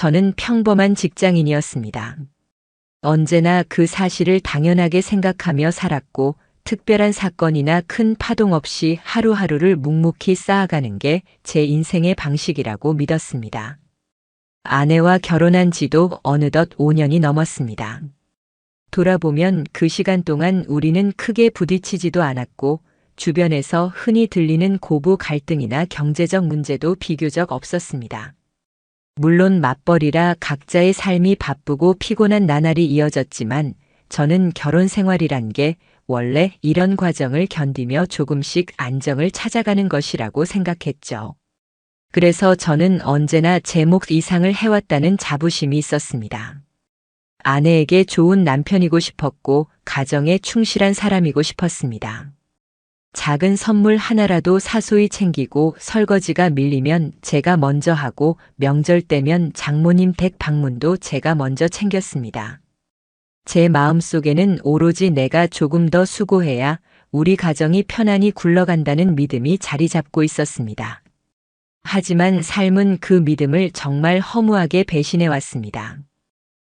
저는 평범한 직장인이었습니다. 언제나 그 사실을 당연하게 생각하며 살았고 특별한 사건이나 큰 파동 없이 하루하루를 묵묵히 쌓아가는 게 제 인생의 방식이라고 믿었습니다. 아내와 결혼한 지도 어느덧 5년이 넘었습니다. 돌아보면 그 시간 동안 우리는 크게 부딪히지도 않았고 주변에서 흔히 들리는 고부 갈등이나 경제적 문제도 비교적 없었습니다. 물론 맞벌이라 각자의 삶이 바쁘고 피곤한 나날이 이어졌지만 저는 결혼 생활이란 게 원래 이런 과정을 견디며 조금씩 안정을 찾아가는 것이라고 생각했죠. 그래서 저는 언제나 제 몫 이상을 해왔다는 자부심이 있었습니다. 아내에게 좋은 남편이고 싶었고 가정에 충실한 사람이고 싶었습니다. 작은 선물 하나라도 사소히 챙기고 설거지가 밀리면 제가 먼저 하고 명절 때면 장모님 댁 방문도 제가 먼저 챙겼습니다. 제 마음속에는 오로지 내가 조금 더 수고해야 우리 가정이 편안히 굴러간다는 믿음이 자리 잡고 있었습니다. 하지만 삶은 그 믿음을 정말 허무하게 배신해 왔습니다.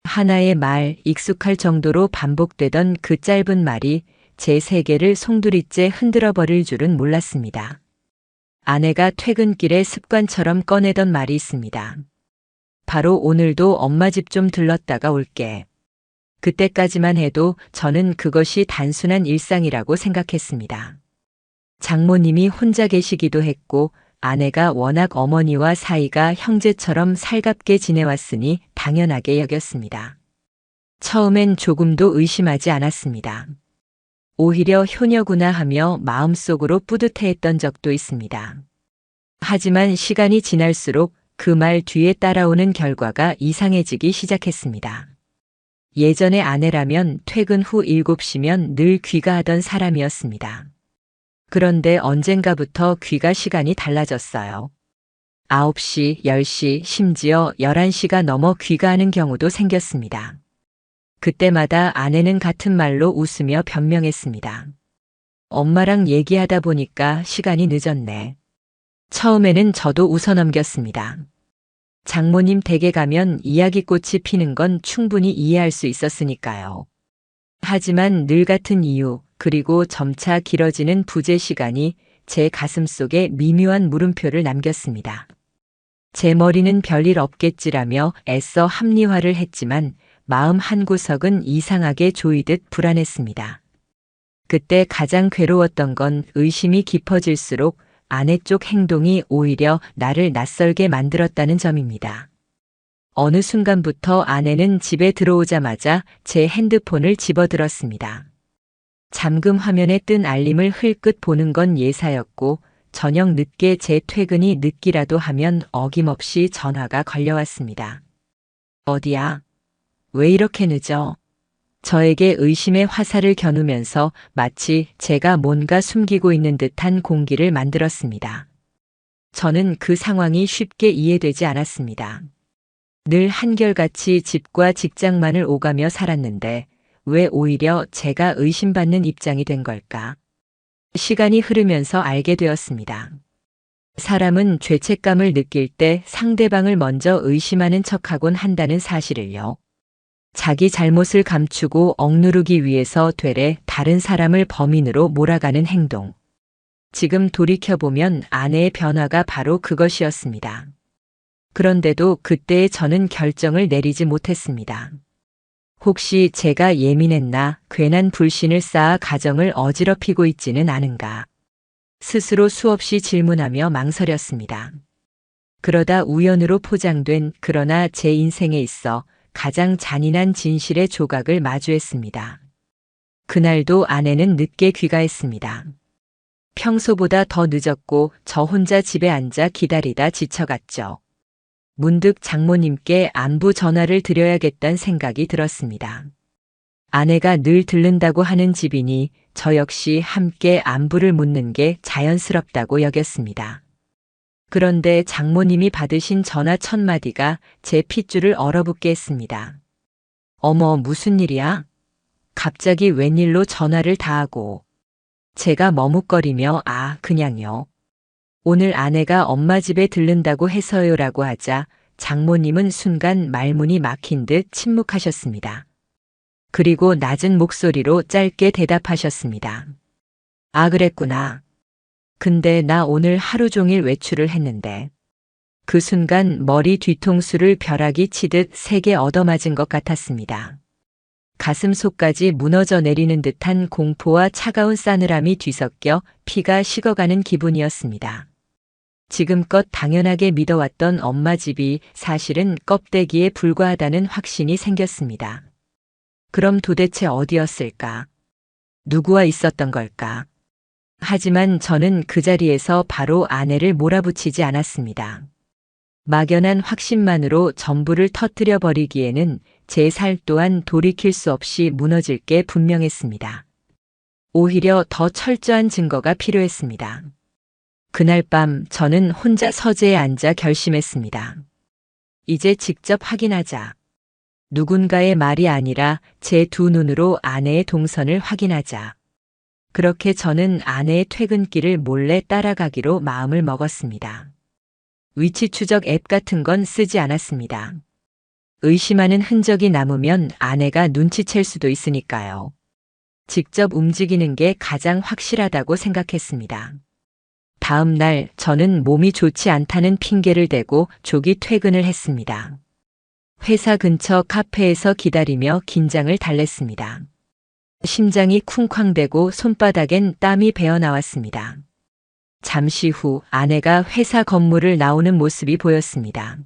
하나의 말, 익숙할 정도로 반복되던 그 짧은 말이 제 세계를 송두리째 흔들어 버릴 줄은 몰랐습니다. 아내가 퇴근길에 습관처럼 꺼내던 말이 있습니다. 바로 오늘도 엄마 집 좀 들렀다가 올게. 그때까지만 해도 저는 그것이 단순한 일상이라고 생각했습니다. 장모님이 혼자 계시기도 했고 아내가 워낙 어머니와 사이가 형제처럼 살갑게 지내왔으니 당연하게 여겼습니다. 처음엔 조금도 의심하지 않았습니다. 오히려 효녀구나 하며 마음속으로 뿌듯해했던 적도 있습니다. 하지만 시간이 지날수록 그 말 뒤에 따라오는 결과가 이상해지기 시작했습니다. 예전에 아내라면 퇴근 후 7시면 늘 귀가하던 사람이었습니다. 그런데 언젠가부터 귀가 시간이 달라졌어요. 9시, 10시, 심지어 11시가 넘어 귀가하는 경우도 생겼습니다. 그때마다 아내는 같은 말로 웃으며 변명했습니다. 엄마랑 얘기하다 보니까 시간이 늦었네. 처음에는 저도 웃어넘겼습니다. 장모님 댁에 가면 이야기꽃이 피는 건 충분히 이해할 수 있었으니까요. 하지만 늘 같은 이유, 그리고 점차 길어지는 부재 시간이 제 가슴 속에 미묘한 물음표를 남겼습니다. 제 머리는 별일 없겠지라며 애써 합리화를 했지만 마음 한구석은 이상하게 조이듯 불안했습니다. 그때 가장 괴로웠던 건 의심이 깊어질수록 아내 쪽 행동이 오히려 나를 낯설게 만들었다는 점입니다. 어느 순간부터 아내는 집에 들어오자마자 제 핸드폰을 집어들었습니다. 잠금 화면에 뜬 알림을 흘끗 보는 건 예사였고 저녁 늦게 제 퇴근이 늦기라도 하면 어김없이 전화가 걸려왔습니다. 어디야? 왜 이렇게 늦어? 저에게 의심의 화살을 겨누면서 마치 제가 뭔가 숨기고 있는 듯한 공기를 만들었습니다. 저는 그 상황이 쉽게 이해되지 않았습니다. 늘 한결같이 집과 직장만을 오가며 살았는데 왜 오히려 제가 의심받는 입장이 된 걸까? 시간이 흐르면서 알게 되었습니다. 사람은 죄책감을 느낄 때 상대방을 먼저 의심하는 척하곤 한다는 사실을요. 자기 잘못을 감추고 억누르기 위해서 되레 다른 사람을 범인으로 몰아가는 행동. 지금 돌이켜보면 아내의 변화가 바로 그것이었습니다. 그런데도 그때의 저는 결정을 내리지 못했습니다. 혹시 제가 예민했나, 괜한 불신을 쌓아 가정을 어지럽히고 있지는 않은가. 스스로 수없이 질문하며 망설였습니다. 그러다 우연으로 포장된 그러나 제 인생에 있어 가장 잔인한 진실의 조각을 마주했습니다. 그날도 아내는 늦게 귀가했습니다. 평소보다 더 늦었고 저 혼자 집에 앉아 기다리다 지쳐갔죠. 문득 장모님께 안부 전화를 드려야겠다는 생각이 들었습니다. 아내가 늘 들른다고 하는 집이니 저 역시 함께 안부를 묻는 게 자연스럽다고 여겼습니다. 그런데 장모님이 받으신 전화 첫 마디가 제 핏줄을 얼어붙게 했습니다. 어머, 무슨 일이야? 갑자기 웬일로 전화를 다 하고. 제가 머뭇거리며 그냥요. 오늘 아내가 엄마 집에 들른다고 해서요라고 하자 장모님은 순간 말문이 막힌 듯 침묵하셨습니다. 그리고 낮은 목소리로 짧게 대답하셨습니다. 아, 그랬구나. 근데 나 오늘 하루 종일 외출을 했는데. 그 순간 머리 뒤통수를 벼락이 치듯 세게 얻어맞은 것 같았습니다. 가슴 속까지 무너져 내리는 듯한 공포와 차가운 싸늘함이 뒤섞여 피가 식어가는 기분이었습니다. 지금껏 당연하게 믿어왔던 엄마 집이 사실은 껍데기에 불과하다는 확신이 생겼습니다. 그럼 도대체 어디였을까? 누구와 있었던 걸까? 하지만 저는 그 자리에서 바로 아내를 몰아붙이지 않았습니다. 막연한 확신만으로 전부를 터뜨려 버리기에는 제 살 또한 돌이킬 수 없이 무너질 게 분명했습니다. 오히려 더 철저한 증거가 필요했습니다. 그날 밤 저는 혼자 서재에 앉아 결심했습니다. 이제 직접 확인하자. 누군가의 말이 아니라 제 두 눈으로 아내의 동선을 확인하자. 그렇게 저는 아내의 퇴근길을 몰래 따라가기로 마음을 먹었습니다. 위치 추적 앱 같은 건 쓰지 않았습니다. 의심하는 흔적이 남으면 아내가 눈치챌 수도 있으니까요. 직접 움직이는 게 가장 확실하다고 생각했습니다. 다음 날 저는 몸이 좋지 않다는 핑계를 대고 조기 퇴근을 했습니다. 회사 근처 카페에서 기다리며 긴장을 달랬습니다. 심장이 쿵쾅대고 손바닥엔 땀이 배어 나왔습니다. 잠시 후 아내가 회사 건물을 나오는 모습이 보였습니다.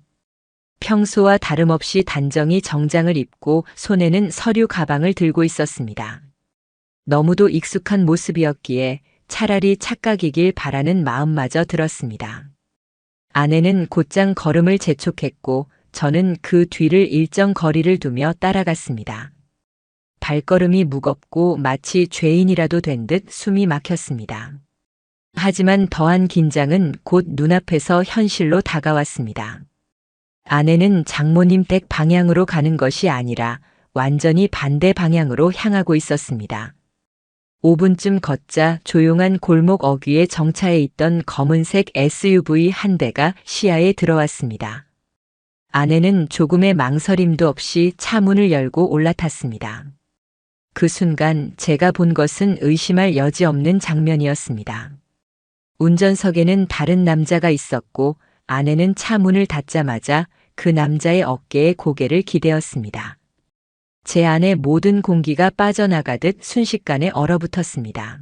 평소와 다름없이 단정히 정장을 입고 손에는 서류 가방을 들고 있었습니다. 너무도 익숙한 모습이었기에 차라리 착각이길 바라는 마음마저 들었습니다. 아내는 곧장 걸음을 재촉했고 저는 그 뒤를 일정 거리를 두며 따라갔습니다. 발걸음이 무겁고 마치 죄인이라도 된 듯 숨이 막혔습니다. 하지만 더한 긴장은 곧 눈앞에서 현실로 다가왔습니다. 아내는 장모님 댁 방향으로 가는 것이 아니라 완전히 반대 방향으로 향하고 있었습니다. 5분쯤 걷자 조용한 골목 어귀에 정차해 있던 검은색 SUV 한 대가 시야에 들어왔습니다. 아내는 조금의 망설임도 없이 차 문을 열고 올라탔습니다. 그 순간 제가 본 것은 의심할 여지 없는 장면이었습니다. 운전석에는 다른 남자가 있었고 아내는 차 문을 닫자마자 그 남자의 어깨에 고개를 기대었습니다. 제 안에 모든 공기가 빠져나가듯 순식간에 얼어붙었습니다.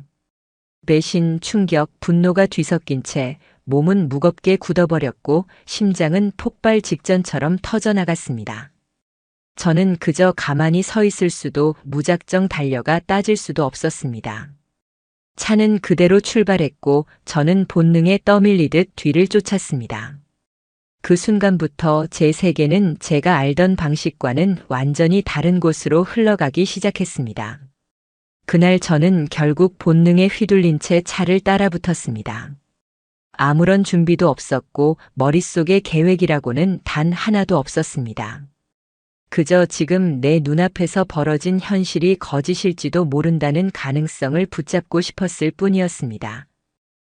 배신, 충격, 분노가 뒤섞인 채 몸은 무겁게 굳어버렸고 심장은 폭발 직전처럼 터져나갔습니다. 저는 그저 가만히 서 있을 수도 무작정 달려가 따질 수도 없었습니다. 차는 그대로 출발했고 저는 본능에 떠밀리듯 뒤를 쫓았습니다. 그 순간부터 제 세계는 제가 알던 방식과는 완전히 다른 곳으로 흘러가기 시작했습니다. 그날 저는 결국 본능에 휘둘린 채 차를 따라붙었습니다. 아무런 준비도 없었고 머릿속에 계획이라고는 단 하나도 없었습니다. 그저 지금 내 눈앞에서 벌어진 현실이 거짓일지도 모른다는 가능성을 붙잡고 싶었을 뿐이었습니다.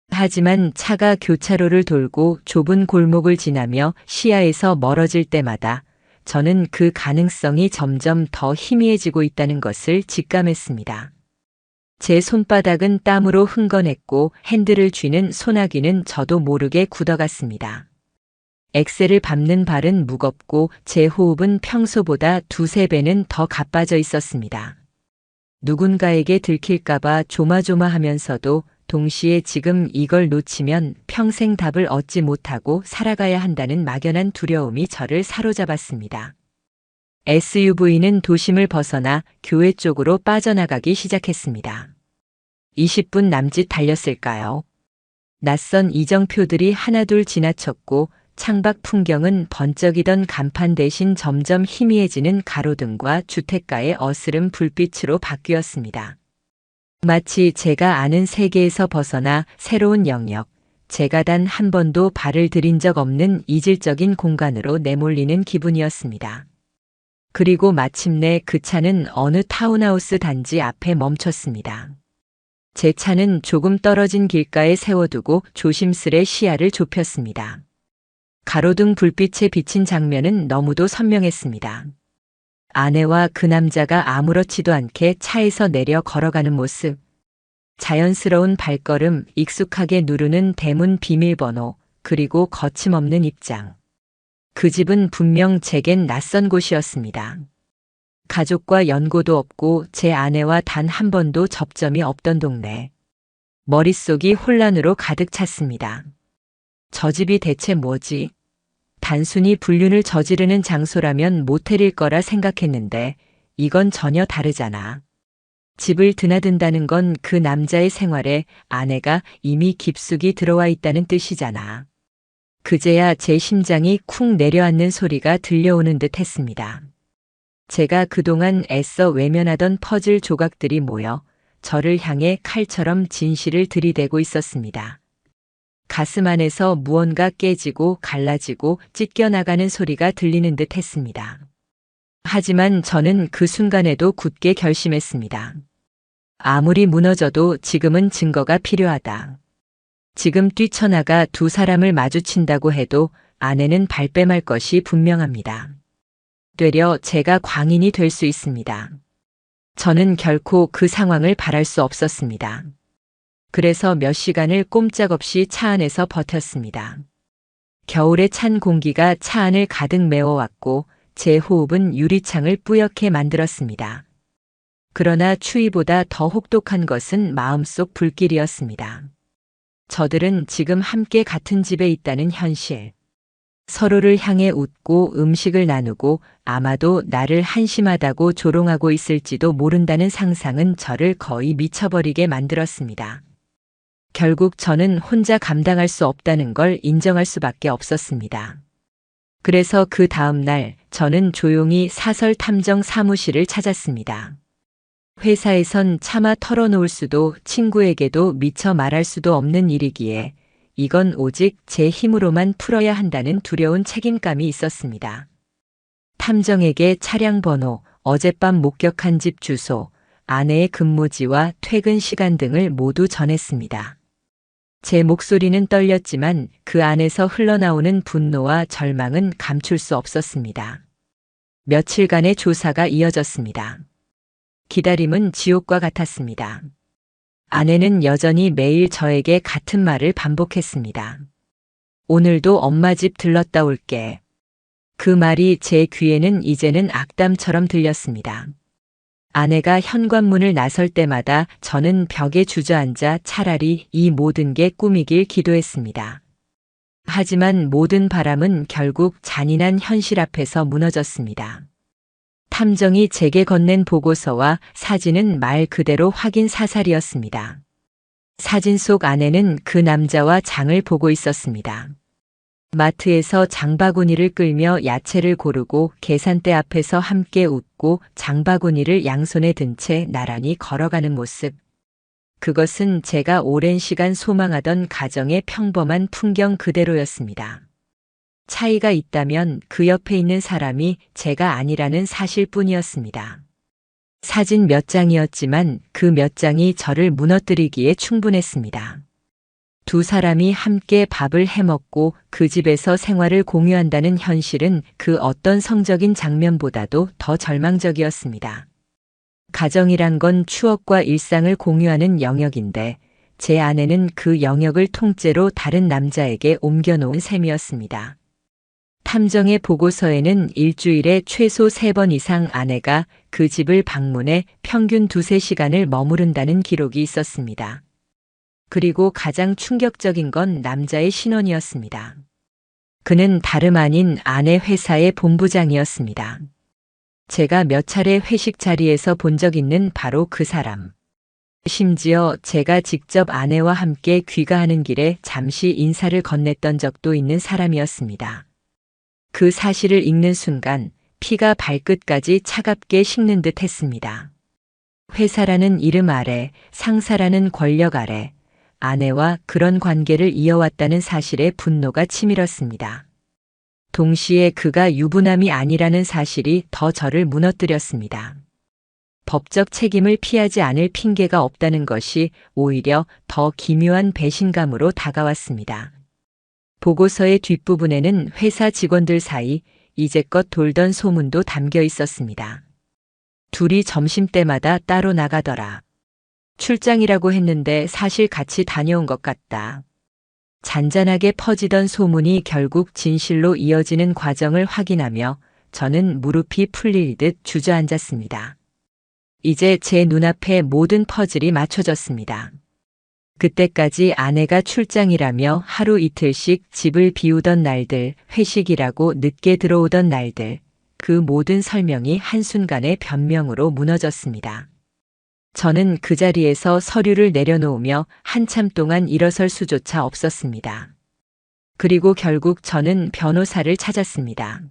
하지만 차가 교차로를 돌고 좁은 골목을 지나며 시야에서 멀어질 때마다 저는 그 가능성이 점점 더 희미해지고 있다는 것을 직감했습니다. 제 손바닥은 땀으로 흥건했고 핸들을 쥐는 소나기는 저도 모르게 굳어갔습니다. 엑셀을 밟는 발은 무겁고 제 호흡은 평소보다 두세 배는 더 가빠져 있었습니다. 누군가에게 들킬까봐 조마조마하면서도 동시에 지금 이걸 놓치면 평생 답을 얻지 못하고 살아가야 한다는 막연한 두려움이 저를 사로잡았습니다. SUV는 도심을 벗어나 교회 쪽으로 빠져나가기 시작했습니다. 20분 남짓 달렸을까요? 낯선 이정표들이 하나둘 지나쳤고 창밖 풍경은 번쩍이던 간판 대신 점점 희미해지는 가로등과 주택가의 어스름 불빛으로 바뀌었습니다. 마치 제가 아는 세계에서 벗어나 새로운 영역, 제가 단 한 번도 발을 들인 적 없는 이질적인 공간으로 내몰리는 기분이었습니다. 그리고 마침내 그 차는 어느 타운하우스 단지 앞에 멈췄습니다. 제 차는 조금 떨어진 길가에 세워두고 조심스레 시야를 좁혔습니다. 가로등 불빛에 비친 장면은 너무도 선명했습니다. 아내와 그 남자가 아무렇지도 않게 차에서 내려 걸어가는 모습. 자연스러운 발걸음, 익숙하게 누르는 대문 비밀번호, 그리고 거침없는 입장. 그 집은 분명 제겐 낯선 곳이었습니다. 가족과 연고도 없고 제 아내와 단 한 번도 접점이 없던 동네. 머릿속이 혼란으로 가득 찼습니다. 저 집이 대체 뭐지? 단순히 불륜을 저지르는 장소라면 모텔일 거라 생각했는데 이건 전혀 다르잖아. 집을 드나든다는 건 그 남자의 생활에 아내가 이미 깊숙이 들어와 있다는 뜻이잖아. 그제야 제 심장이 쿵 내려앉는 소리가 들려오는 듯 했습니다. 제가 그동안 애써 외면하던 퍼즐 조각들이 모여 저를 향해 칼처럼 진실을 들이대고 있었습니다. 가슴 안에서 무언가 깨지고 갈라지고 찢겨나가는 소리가 들리는 듯 했습니다. 하지만 저는 그 순간에도 굳게 결심했습니다. 아무리 무너져도 지금은 증거가 필요하다. 지금 뛰쳐나가 두 사람을 마주친다고 해도 아내는 발뺌할 것이 분명합니다. 되려 제가 광인이 될 수 있습니다. 저는 결코 그 상황을 바랄 수 없었습니다. 그래서 몇 시간을 꼼짝없이 차 안에서 버텼습니다. 겨울의 찬 공기가 차 안을 가득 메워왔고 제 호흡은 유리창을 뿌옇게 만들었습니다. 그러나 추위보다 더 혹독한 것은 마음속 불길이었습니다. 저들은 지금 함께 같은 집에 있다는 현실. 서로를 향해 웃고 음식을 나누고 아마도 나를 한심하다고 조롱하고 있을지도 모른다는 상상은 저를 거의 미쳐버리게 만들었습니다. 결국 저는 혼자 감당할 수 없다는 걸 인정할 수밖에 없었습니다. 그래서 그 다음 날 저는 조용히 사설 탐정 사무실을 찾았습니다. 회사에선 차마 털어놓을 수도 친구에게도 미처 말할 수도 없는 일이기에 이건 오직 제 힘으로만 풀어야 한다는 두려운 책임감이 있었습니다. 탐정에게 차량 번호, 어젯밤 목격한 집 주소, 아내의 근무지와 퇴근 시간 등을 모두 전했습니다. 제 목소리는 떨렸지만 그 안에서 흘러나오는 분노와 절망은 감출 수 없었습니다. 며칠간의 조사가 이어졌습니다. 기다림은 지옥과 같았습니다. 아내는 여전히 매일 저에게 같은 말을 반복했습니다. 오늘도 엄마 집 들렀다 올게. 그 말이 제 귀에는 이제는 악담처럼 들렸습니다. 아내가 현관문을 나설 때마다 저는 벽에 주저앉아 차라리 이 모든 게 꿈이길 기도했습니다. 하지만 모든 바람은 결국 잔인한 현실 앞에서 무너졌습니다. 탐정이 제게 건넨 보고서와 사진은 말 그대로 확인 사살이었습니다. 사진 속 아내는 그 남자와 장을 보고 있었습니다. 마트에서 장바구니를 끌며 야채를 고르고 계산대 앞에서 함께 웃고 장바구니를 양손에 든 채 나란히 걸어가는 모습. 그것은 제가 오랜 시간 소망하던 가정의 평범한 풍경 그대로였습니다. 차이가 있다면 그 옆에 있는 사람이 제가 아니라는 사실뿐이었습니다. 사진 몇 장이었지만 그 몇 장이 저를 무너뜨리기에 충분했습니다. 두 사람이 함께 밥을 해먹고 그 집에서 생활을 공유한다는 현실은 그 어떤 성적인 장면보다도 더 절망적이었습니다. 가정이란 건 추억과 일상을 공유하는 영역인데 제 아내는 그 영역을 통째로 다른 남자에게 옮겨놓은 셈이었습니다. 탐정의 보고서에는 일주일에 최소 3번 이상 아내가 그 집을 방문해 평균 2~3시간을 머무른다는 기록이 있었습니다. 그리고 가장 충격적인 건 남자의 신원이었습니다. 그는 다름 아닌 아내 회사의 본부장이었습니다. 제가 몇 차례 회식 자리에서 본 적 있는 바로 그 사람. 심지어 제가 직접 아내와 함께 귀가하는 길에 잠시 인사를 건넸던 적도 있는 사람이었습니다. 그 사실을 읽는 순간 피가 발끝까지 차갑게 식는 듯 했습니다. 회사라는 이름 아래, 상사라는 권력 아래, 아내와 그런 관계를 이어왔다는 사실에 분노가 치밀었습니다. 동시에 그가 유부남이 아니라는 사실이 더 저를 무너뜨렸습니다. 법적 책임을 피하지 않을 핑계가 없다는 것이 오히려 더 기묘한 배신감으로 다가왔습니다. 보고서의 뒷부분에는 회사 직원들 사이 이제껏 돌던 소문도 담겨 있었습니다. 둘이 점심때마다 따로 나가더라. 출장이라고 했는데 사실 같이 다녀온 것 같다. 잔잔하게 퍼지던 소문이 결국 진실로 이어지는 과정을 확인하며 저는 무릎이 풀릴 듯 주저앉았습니다. 이제 제 눈앞에 모든 퍼즐이 맞춰졌습니다. 그때까지 아내가 출장이라며 하루 이틀씩 집을 비우던 날들, 회식이라고 늦게 들어오던 날들, 그 모든 설명이 한순간에 변명으로 무너졌습니다. 저는 그 자리에서 서류를 내려놓으며 한참 동안 일어설 수조차 없었습니다. 그리고 결국 저는 변호사를 찾았습니다.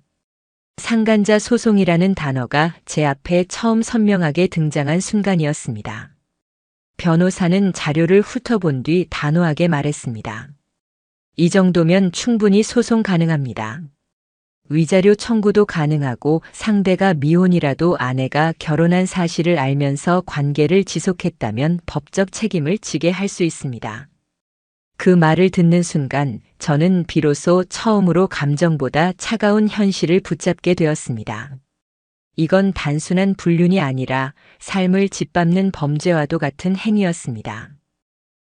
상간자 소송이라는 단어가 제 앞에 처음 선명하게 등장한 순간이었습니다. 변호사는 자료를 훑어본 뒤 단호하게 말했습니다. 이 정도면 충분히 소송 가능합니다. 위자료 청구도 가능하고 상대가 미혼이라도 아내가 결혼한 사실을 알면서 관계를 지속했다면 법적 책임을 지게 할 수 있습니다. 그 말을 듣는 순간 저는 비로소 처음으로 감정보다 차가운 현실을 붙잡게 되었습니다. 이건 단순한 불륜이 아니라 삶을 짓밟는 범죄와도 같은 행위였습니다.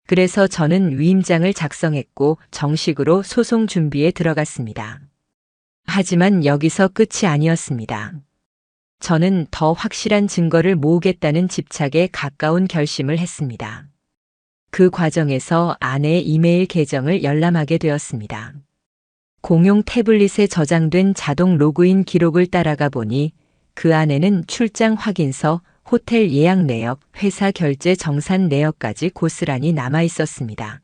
그래서 저는 위임장을 작성했고 정식으로 소송 준비에 들어갔습니다. 하지만 여기서 끝이 아니었습니다. 저는 더 확실한 증거를 모으겠다는 집착에 가까운 결심을 했습니다. 그 과정에서 아내의 이메일 계정을 열람하게 되었습니다. 공용 태블릿에 저장된 자동 로그인 기록을 따라가 보니 그 안에는 출장 확인서, 호텔 예약 내역, 회사 결제 정산 내역까지 고스란히 남아 있었습니다.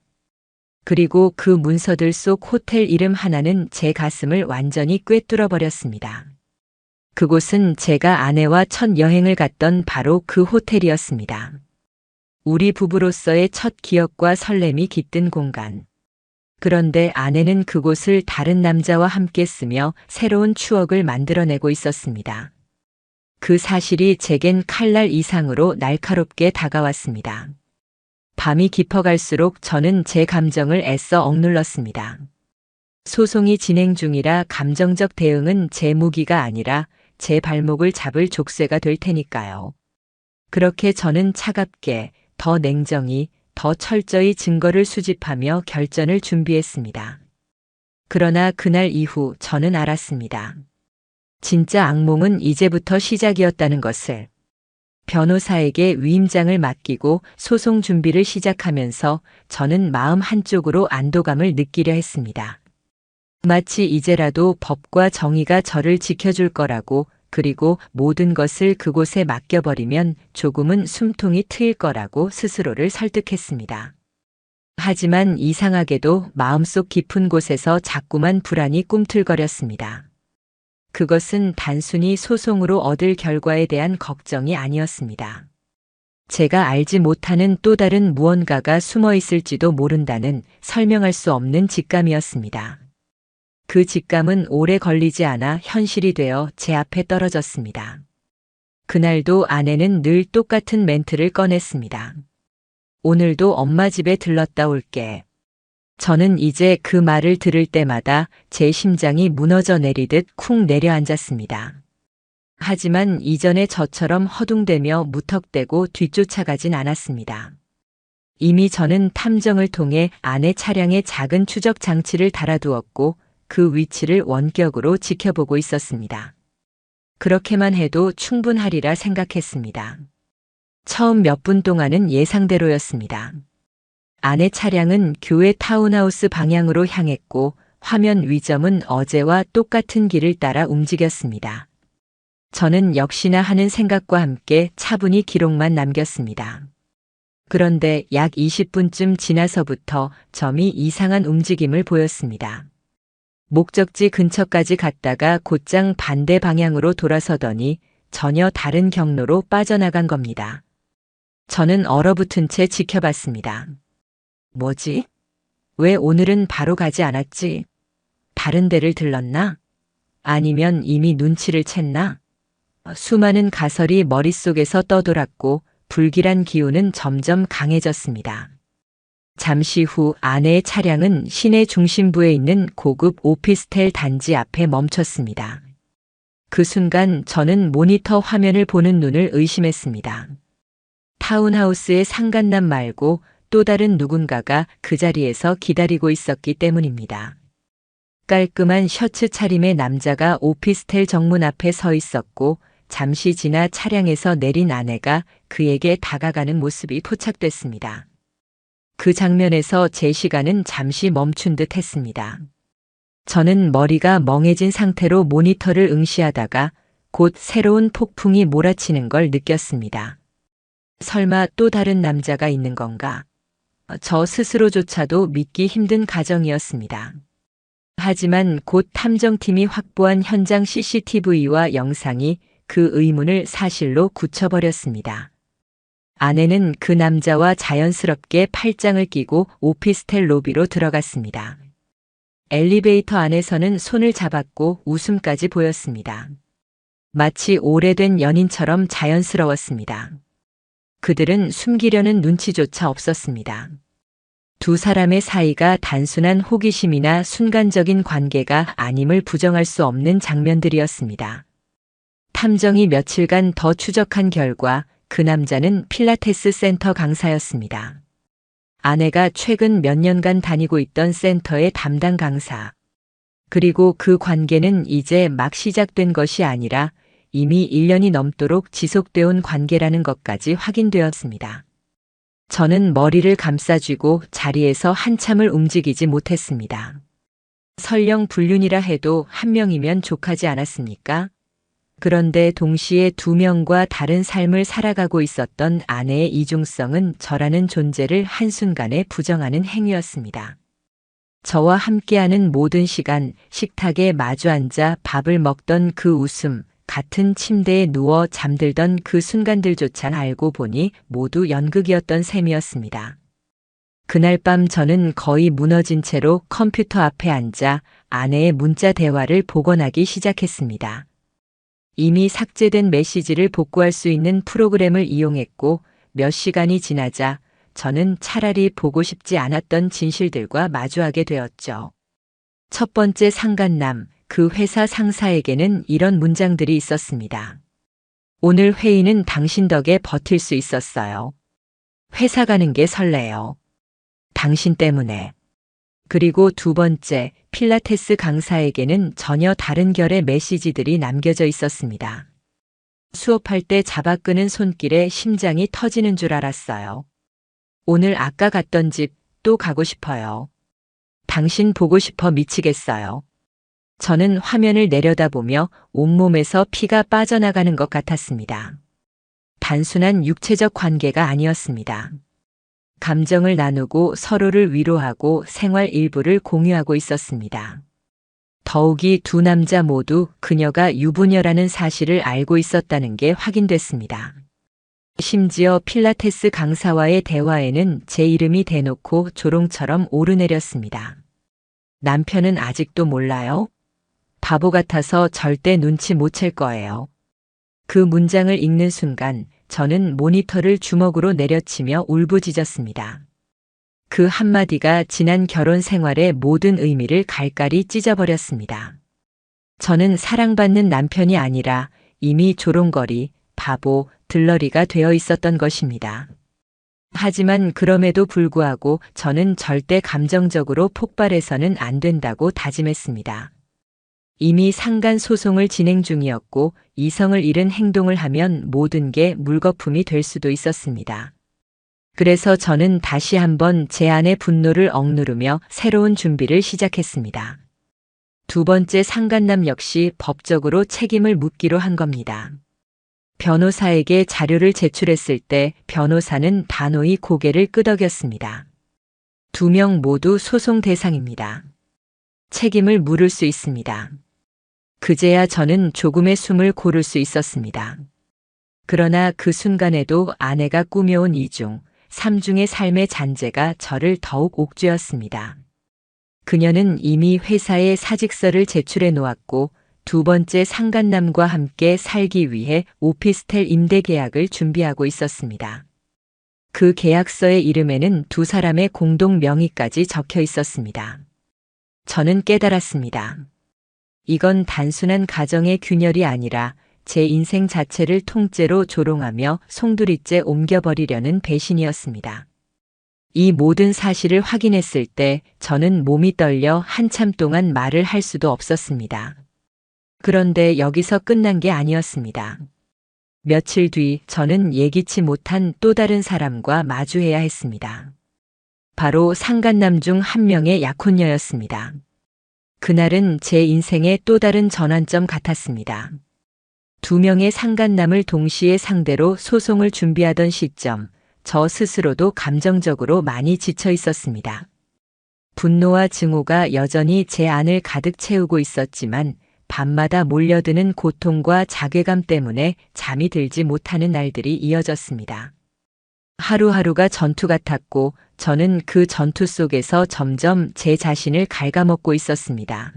그리고 그 문서들 속 호텔 이름 하나는 제 가슴을 완전히 꿰뚫어 버렸습니다. 그곳은 제가 아내와 첫 여행을 갔던 바로 그 호텔이었습니다. 우리 부부로서의 첫 기억과 설렘이 깃든 공간. 그런데 아내는 그곳을 다른 남자와 함께 쓰며 새로운 추억을 만들어내고 있었습니다. 그 사실이 제겐 칼날 이상으로 날카롭게 다가왔습니다. 밤이 깊어갈수록 저는 제 감정을 애써 억눌렀습니다. 소송이 진행 중이라 감정적 대응은 제 무기가 아니라 제 발목을 잡을 족쇄가 될 테니까요. 그렇게 저는 차갑게, 더 냉정히, 더 철저히 증거를 수집하며 결전을 준비했습니다. 그러나 그날 이후 저는 알았습니다. 진짜 악몽은 이제부터 시작이었다는 것을. 변호사에게 위임장을 맡기고 소송 준비를 시작하면서 저는 마음 한쪽으로 안도감을 느끼려 했습니다. 마치 이제라도 법과 정의가 저를 지켜줄 거라고, 그리고 모든 것을 그곳에 맡겨버리면 조금은 숨통이 트일 거라고 스스로를 설득했습니다. 하지만 이상하게도 마음속 깊은 곳에서 자꾸만 불안이 꿈틀거렸습니다. 그것은 단순히 소송으로 얻을 결과에 대한 걱정이 아니었습니다. 제가 알지 못하는 또 다른 무언가가 숨어 있을지도 모른다는 설명할 수 없는 직감이었습니다. 그 직감은 오래 걸리지 않아 현실이 되어 제 앞에 떨어졌습니다. 그날도 아내는 늘 똑같은 멘트를 꺼냈습니다. 오늘도 엄마 집에 들렀다 올게. 저는 이제 그 말을 들을 때마다 제 심장이 무너져 내리듯 쿵 내려앉았습니다. 하지만 이전의 저처럼 허둥대며 무턱대고 뒤쫓아가진 않았습니다. 이미 저는 탐정을 통해 아내 차량에 작은 추적 장치를 달아두었고 그 위치를 원격으로 지켜보고 있었습니다. 그렇게만 해도 충분하리라 생각했습니다. 처음 몇 분 동안은 예상대로였습니다. 아내 차량은 교회 타운하우스 방향으로 향했고 화면 위점은 어제와 똑같은 길을 따라 움직였습니다. 저는 역시나 하는 생각과 함께 차분히 기록만 남겼습니다. 그런데 약 20분쯤 지나서부터 점이 이상한 움직임을 보였습니다. 목적지 근처까지 갔다가 곧장 반대 방향으로 돌아서더니 전혀 다른 경로로 빠져나간 겁니다. 저는 얼어붙은 채 지켜봤습니다. 뭐지? 왜 오늘은 바로 가지 않았지? 다른 데를 들렀나? 아니면 이미 눈치를 챘나? 수많은 가설이 머릿속에서 떠돌았고 불길한 기운은 점점 강해졌습니다. 잠시 후 아내의 차량은 시내 중심부에 있는 고급 오피스텔 단지 앞에 멈췄습니다. 그 순간 저는 모니터 화면을 보는 눈을 의심했습니다. 타운하우스의 상간남 말고 또 다른 누군가가 그 자리에서 기다리고 있었기 때문입니다. 깔끔한 셔츠 차림의 남자가 오피스텔 정문 앞에 서 있었고 잠시 지나 차량에서 내린 아내가 그에게 다가가는 모습이 포착됐습니다. 그 장면에서 제 시간은 잠시 멈춘 듯 했습니다. 저는 머리가 멍해진 상태로 모니터를 응시하다가 곧 새로운 폭풍이 몰아치는 걸 느꼈습니다. 설마 또 다른 남자가 있는 건가? 저 스스로조차도 믿기 힘든 가정이었습니다. 하지만 곧 탐정팀이 확보한 현장 CCTV와 영상이 그 의문을 사실로 굳혀버렸습니다. 아내는 그 남자와 자연스럽게 팔짱을 끼고 오피스텔 로비로 들어갔습니다. 엘리베이터 안에서는 손을 잡았고 웃음까지 보였습니다. 마치 오래된 연인처럼 자연스러웠습니다. 그들은 숨기려는 눈치조차 없었습니다. 두 사람의 사이가 단순한 호기심이나 순간적인 관계가 아님을 부정할 수 없는 장면들이었습니다. 탐정이 며칠간 더 추적한 결과 그 남자는 필라테스 센터 강사였습니다. 아내가 최근 몇 년간 다니고 있던 센터의 담당 강사. 그리고 그 관계는 이제 막 시작된 것이 아니라 이미 1년이 넘도록 지속되어 온 관계라는 것까지 확인되었습니다. 저는 머리를 감싸쥐고 자리에서 한참을 움직이지 못했습니다. 설령 불륜이라 해도 한 명이면 족하지 않았습니까? 그런데 동시에 두 명과 다른 삶을 살아가고 있었던 아내의 이중성은 저라는 존재를 한순간에 부정하는 행위였습니다. 저와 함께하는 모든 시간, 식탁에 마주 앉아 밥을 먹던 그 웃음, 같은 침대에 누워 잠들던 그 순간들조차 알고 보니 모두 연극이었던 셈이었습니다. 그날 밤 저는 거의 무너진 채로 컴퓨터 앞에 앉아 아내의 문자 대화를 복원하기 시작했습니다. 이미 삭제된 메시지를 복구할 수 있는 프로그램을 이용했고 몇 시간이 지나자 저는 차라리 보고 싶지 않았던 진실들과 마주하게 되었죠. 첫 번째 상간남, 그 회사 상사에게는 이런 문장들이 있었습니다. 오늘 회의는 당신 덕에 버틸 수 있었어요. 회사 가는 게 설레요. 당신 때문에. 그리고 두 번째, 필라테스 강사에게는 전혀 다른 결의 메시지들이 남겨져 있었습니다. 수업할 때 잡아 끄는 손길에 심장이 터지는 줄 알았어요. 오늘 아까 갔던 집 또 가고 싶어요. 당신 보고 싶어 미치겠어요. 저는 화면을 내려다보며 온몸에서 피가 빠져나가는 것 같았습니다. 단순한 육체적 관계가 아니었습니다. 감정을 나누고 서로를 위로하고 생활 일부를 공유하고 있었습니다. 더욱이 두 남자 모두 그녀가 유부녀라는 사실을 알고 있었다는 게 확인됐습니다. 심지어 필라테스 강사와의 대화에는 제 이름이 대놓고 조롱처럼 오르내렸습니다. 남편은 아직도 몰라요? 바보 같아서 절대 눈치 못 챌 거예요. 그 문장을 읽는 순간 저는 모니터를 주먹으로 내려치며 울부짖었습니다. 그 한마디가 지난 결혼 생활의 모든 의미를 갈갈이 찢어버렸습니다. 저는 사랑받는 남편이 아니라 이미 조롱거리, 바보, 들러리가 되어 있었던 것입니다. 하지만 그럼에도 불구하고 저는 절대 감정적으로 폭발해서는 안 된다고 다짐했습니다. 이미 상간 소송을 진행 중이었고 이성을 잃은 행동을 하면 모든 게 물거품이 될 수도 있었습니다. 그래서 저는 다시 한번 제 안의 분노를 억누르며 새로운 준비를 시작했습니다. 두 번째 상간남 역시 법적으로 책임을 묻기로 한 겁니다. 변호사에게 자료를 제출했을 때 변호사는 단호히 고개를 끄덕였습니다. 두 명 모두 소송 대상입니다. 책임을 물을 수 있습니다. 그제야 저는 조금의 숨을 고를 수 있었습니다. 그러나 그 순간에도 아내가 꾸며온 이중, 삼중의 삶의 잔재가 저를 더욱 옥죄었습니다. 그녀는 이미 회사에 사직서를 제출해 놓았고 두 번째 상간남과 함께 살기 위해 오피스텔 임대 계약을 준비하고 있었습니다. 그 계약서의 이름에는 두 사람의 공동 명의까지 적혀 있었습니다. 저는 깨달았습니다. 이건 단순한 가정의 균열이 아니라 제 인생 자체를 통째로 조롱하며 송두리째 옮겨버리려는 배신이었습니다. 이 모든 사실을 확인했을 때 저는 몸이 떨려 한참 동안 말을 할 수도 없었습니다. 그런데 여기서 끝난 게 아니었습니다. 며칠 뒤 저는 예기치 못한 또 다른 사람과 마주해야 했습니다. 바로 상간남 중 한 명의 약혼녀였습니다. 그날은 제 인생의 또 다른 전환점 같았습니다. 두 명의 상간남을 동시에 상대로 소송을 준비하던 시점, 저 스스로도 감정적으로 많이 지쳐 있었습니다. 분노와 증오가 여전히 제 안을 가득 채우고 있었지만 밤마다 몰려드는 고통과 자괴감 때문에 잠이 들지 못하는 날들이 이어졌습니다. 하루하루가 전투 같았고 저는 그 전투 속에서 점점 제 자신을 갉아먹고 있었습니다.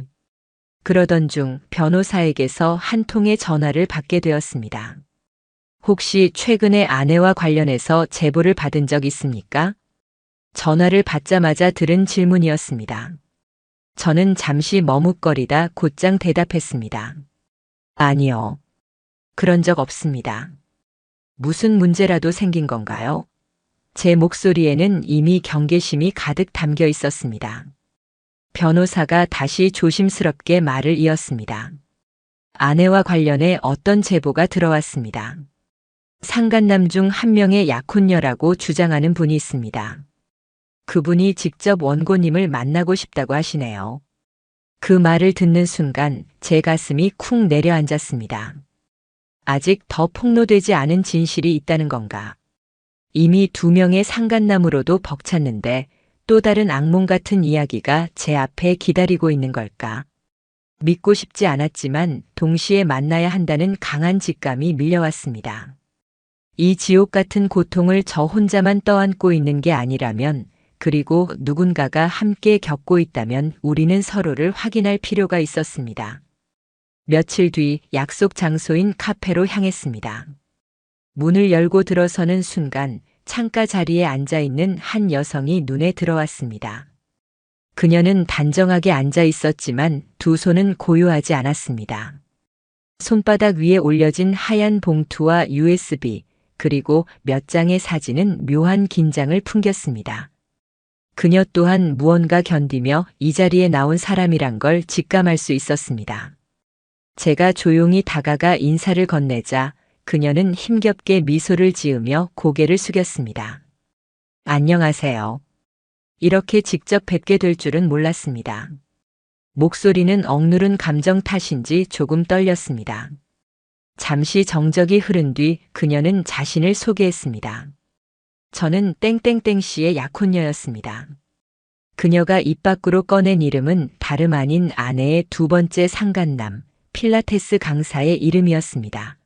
그러던 중 변호사에게서 한 통의 전화를 받게 되었습니다. 혹시 최근에 아내와 관련해서 제보를 받은 적 있습니까? 전화를 받자마자 들은 질문이었습니다. 저는 잠시 머뭇거리다 곧장 대답했습니다. 아니요. 그런 적 없습니다. 무슨 문제라도 생긴 건가요? 제 목소리에는 이미 경계심이 가득 담겨 있었습니다. 변호사가 다시 조심스럽게 말을 이었습니다. 아내와 관련해 어떤 제보가 들어왔습니다. 상간남 중 한 명의 약혼녀라고 주장하는 분이 있습니다. 그분이 직접 원고님을 만나고 싶다고 하시네요. 그 말을 듣는 순간 제 가슴이 쿵 내려앉았습니다. 아직 더 폭로되지 않은 진실이 있다는 건가? 이미 두 명의 상간남으로도 벅찼는데 또 다른 악몽 같은 이야기가 제 앞에 기다리고 있는 걸까? 믿고 싶지 않았지만 동시에 만나야 한다는 강한 직감이 밀려왔습니다. 이 지옥 같은 고통을 저 혼자만 떠안고 있는 게 아니라면, 그리고 누군가가 함께 겪고 있다면 우리는 서로를 확인할 필요가 있었습니다. 며칠 뒤 약속 장소인 카페로 향했습니다. 문을 열고 들어서는 순간 창가 자리에 앉아 있는 한 여성이 눈에 들어왔습니다. 그녀는 단정하게 앉아 있었지만 두 손은 고요하지 않았습니다. 손바닥 위에 올려진 하얀 봉투와 USB, 그리고 몇 장의 사진은 묘한 긴장을 풍겼습니다. 그녀 또한 무언가 견디며 이 자리에 나온 사람이란 걸 직감할 수 있었습니다. 제가 조용히 다가가 인사를 건네자 그녀는 힘겹게 미소를 지으며 고개를 숙였습니다. 안녕하세요. 이렇게 직접 뵙게 될 줄은 몰랐습니다. 목소리는 억누른 감정 탓인지 조금 떨렸습니다. 잠시 정적이 흐른 뒤 그녀는 자신을 소개했습니다. 저는 땡땡땡 씨의 약혼녀였습니다. 그녀가 입 밖으로 꺼낸 이름은 다름 아닌 아내의 두 번째 상간남, 필라테스 강사의 이름이었습니다.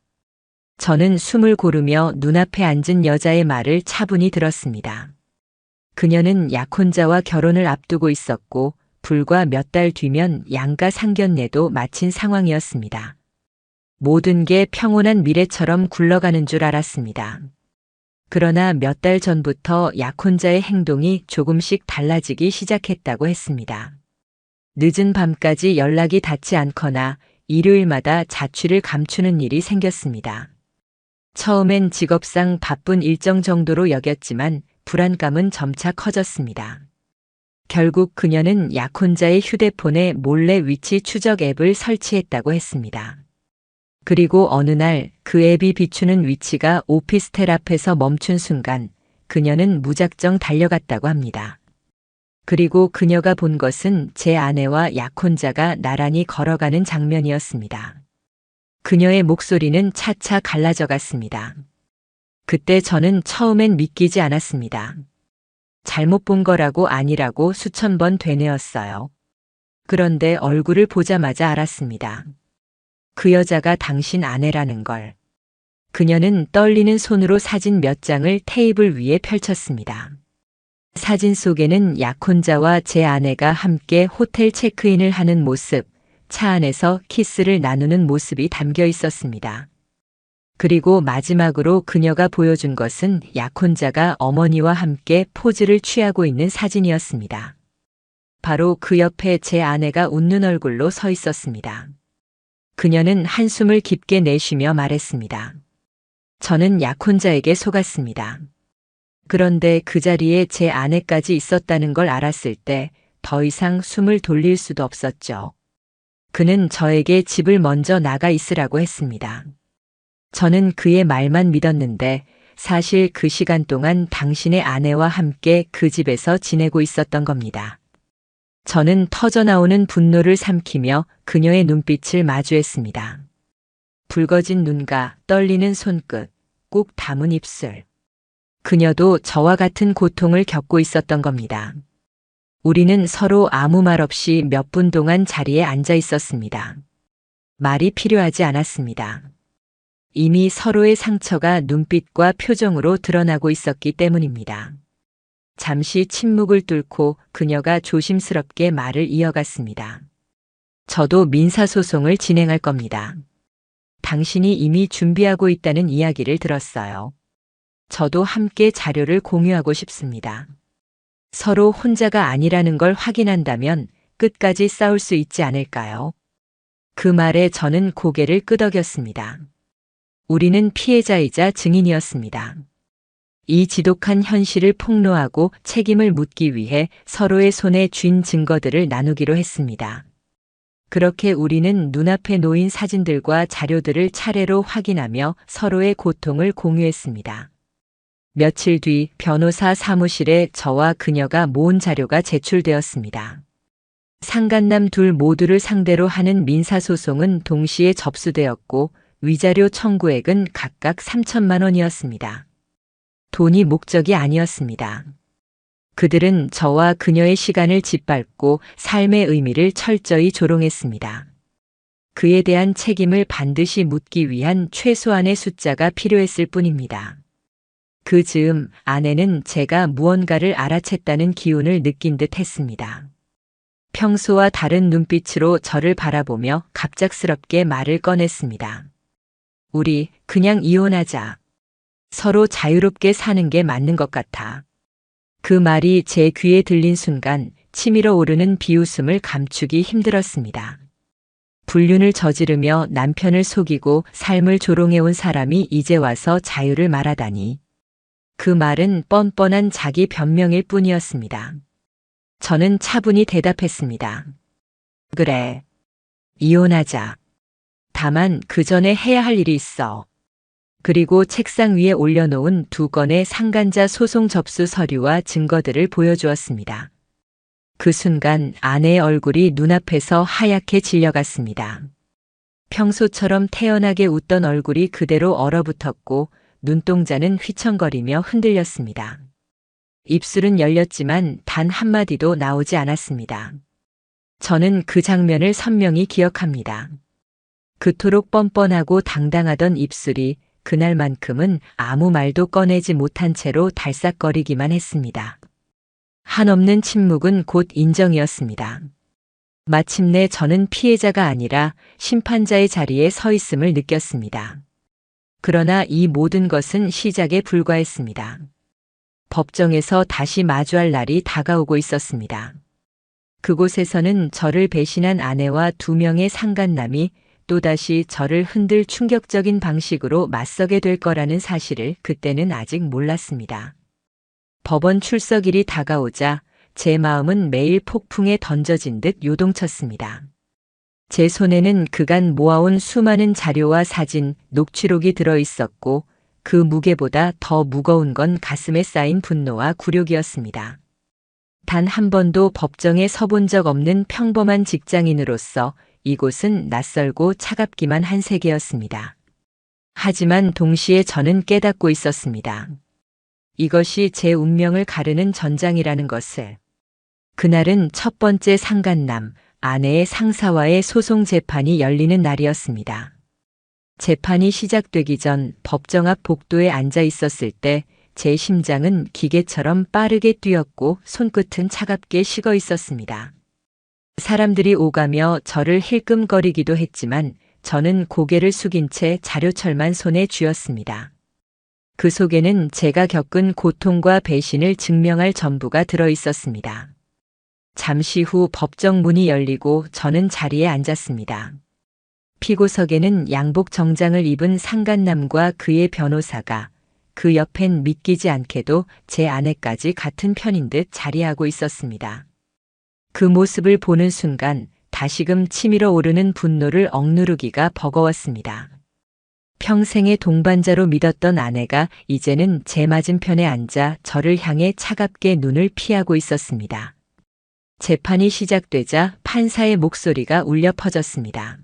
저는 숨을 고르며 눈앞에 앉은 여자의 말을 차분히 들었습니다. 그녀는 약혼자와 결혼을 앞두고 있었고 불과 몇 달 뒤면 양가 상견례도 마친 상황이었습니다. 모든 게 평온한 미래처럼 굴러가는 줄 알았습니다. 그러나 몇 달 전부터 약혼자의 행동이 조금씩 달라지기 시작했다고 했습니다. 늦은 밤까지 연락이 닿지 않거나 일요일마다 자취를 감추는 일이 생겼습니다. 처음엔 직업상 바쁜 일정 정도로 여겼지만 불안감은 점차 커졌습니다. 결국 그녀는 약혼자의 휴대폰에 몰래 위치 추적 앱을 설치했다고 했습니다. 그리고 어느 날 그 앱이 비추는 위치가 오피스텔 앞에서 멈춘 순간 그녀는 무작정 달려갔다고 합니다. 그리고 그녀가 본 것은 제 아내와 약혼자가 나란히 걸어가는 장면이었습니다. 그녀의 목소리는 차차 갈라져 갔습니다. 그때 저는 처음엔 믿기지 않았습니다. 잘못 본 거라고 아니라고 수천 번 되뇌었어요. 그런데 얼굴을 보자마자 알았습니다. 그 여자가 당신 아내라는 걸. 그녀는 떨리는 손으로 사진 몇 장을 테이블 위에 펼쳤습니다. 사진 속에는 약혼자와 제 아내가 함께 호텔 체크인을 하는 모습, 차 안에서 키스를 나누는 모습이 담겨 있었습니다. 그리고 마지막으로 그녀가 보여준 것은 약혼자가 어머니와 함께 포즈를 취하고 있는 사진이었습니다. 바로 그 옆에 제 아내가 웃는 얼굴로 서 있었습니다. 그녀는 한숨을 깊게 내쉬며 말했습니다. 저는 약혼자에게 속았습니다. 그런데 그 자리에 제 아내까지 있었다는 걸 알았을 때 더 이상 숨을 돌릴 수도 없었죠. 그는 저에게 집을 먼저 나가 있으라고 했습니다. 저는 그의 말만 믿었는데 사실 그 시간 동안 당신의 아내와 함께 그 집에서 지내고 있었던 겁니다. 저는 터져나오는 분노를 삼키며 그녀의 눈빛을 마주했습니다. 붉어진 눈과 떨리는 손끝, 꾹 담은 입술. 그녀도 저와 같은 고통을 겪고 있었던 겁니다. 우리는 서로 아무 말 없이 몇 분 동안 자리에 앉아 있었습니다. 말이 필요하지 않았습니다. 이미 서로의 상처가 눈빛과 표정으로 드러나고 있었기 때문입니다. 잠시 침묵을 뚫고 그녀가 조심스럽게 말을 이어갔습니다. 저도 민사소송을 진행할 겁니다. 당신이 이미 준비하고 있다는 이야기를 들었어요. 저도 함께 자료를 공유하고 싶습니다. 서로 혼자가 아니라는 걸 확인한다면 끝까지 싸울 수 있지 않을까요? 그 말에 저는 고개를 끄덕였습니다. 우리는 피해자이자 증인이었습니다. 이 지독한 현실을 폭로하고 책임을 묻기 위해 서로의 손에 쥔 증거들을 나누기로 했습니다. 그렇게 우리는 눈앞에 놓인 사진들과 자료들을 차례로 확인하며 서로의 고통을 공유했습니다. 며칠 뒤 변호사 사무실에 저와 그녀가 모은 자료가 제출되었습니다. 상간남 둘 모두를 상대로 하는 민사소송은 동시에 접수되었고 위자료 청구액은 각각 3천만 원이었습니다. 돈이 목적이 아니었습니다. 그들은 저와 그녀의 시간을 짓밟고 삶의 의미를 철저히 조롱했습니다. 그에 대한 책임을 반드시 묻기 위한 최소한의 숫자가 필요했을 뿐입니다. 그 즈음 아내는 제가 무언가를 알아챘다는 기운을 느낀 듯 했습니다. 평소와 다른 눈빛으로 저를 바라보며 갑작스럽게 말을 꺼냈습니다. 우리 그냥 이혼하자. 서로 자유롭게 사는 게 맞는 것 같아. 그 말이 제 귀에 들린 순간 치밀어 오르는 비웃음을 감추기 힘들었습니다. 불륜을 저지르며 남편을 속이고 삶을 조롱해온 사람이 이제 와서 자유를 말하다니. 그 말은 뻔뻔한 자기 변명일 뿐이었습니다. 저는 차분히 대답했습니다. 그래. 이혼하자. 다만 그 전에 해야 할 일이 있어. 그리고 책상 위에 올려놓은 2건의 상간자 소송 접수 서류와 증거들을 보여주었습니다. 그 순간 아내의 얼굴이 눈앞에서 하얗게 질려갔습니다. 평소처럼 태연하게 웃던 얼굴이 그대로 얼어붙었고 눈동자는 휘청거리며 흔들렸습니다. 입술은 열렸지만 단 한마디도 나오지 않았습니다. 저는 그 장면을 선명히 기억합니다. 그토록 뻔뻔하고 당당하던 입술이 그날만큼은 아무 말도 꺼내지 못한 채로 달싹거리기만 했습니다. 한없는 침묵은 곧 인정이었습니다. 마침내 저는 피해자가 아니라 심판자의 자리에 서 있음을 느꼈습니다. 그러나 이 모든 것은 시작에 불과했습니다. 법정에서 다시 마주할 날이 다가오고 있었습니다. 그곳에서는 저를 배신한 아내와 2명의 상간남이 또다시 저를 흔들 충격적인 방식으로 맞서게 될 거라는 사실을 그때는 아직 몰랐습니다. 법원 출석일이 다가오자 제 마음은 매일 폭풍에 던져진 듯 요동쳤습니다. 제 손에는 그간 모아온 수많은 자료와 사진, 녹취록이 들어 있었고 그 무게보다 더 무거운 건 가슴에 쌓인 분노와 굴욕이었습니다. 단 한 번도 법정에 서본 적 없는 평범한 직장인으로서 이곳은 낯설고 차갑기만 한 세계였습니다. 하지만 동시에 저는 깨닫고 있었습니다. 이것이 제 운명을 가르는 전장이라는 것을. 그날은 첫 번째 상간남, 아내의 상사와의 소송 재판이 열리는 날이었습니다. 재판이 시작되기 전 법정 앞 복도에 앉아 있었을 때 제 심장은 기계처럼 빠르게 뛰었고 손끝은 차갑게 식어 있었습니다. 사람들이 오가며 저를 힐끔거리기도 했지만 저는 고개를 숙인 채 자료철만 손에 쥐었습니다. 그 속에는 제가 겪은 고통과 배신을 증명할 전부가 들어 있었습니다. 잠시 후 법정 문이 열리고 저는 자리에 앉았습니다. 피고석에는 양복 정장을 입은 상간남과 그의 변호사가, 그 옆엔 믿기지 않게도 제 아내까지 같은 편인 듯 자리하고 있었습니다. 그 모습을 보는 순간 다시금 치밀어 오르는 분노를 억누르기가 버거웠습니다. 평생의 동반자로 믿었던 아내가 이제는 제 맞은편에 앉아 저를 향해 차갑게 눈을 피하고 있었습니다. 재판이 시작되자 판사의 목소리가 울려 퍼졌습니다.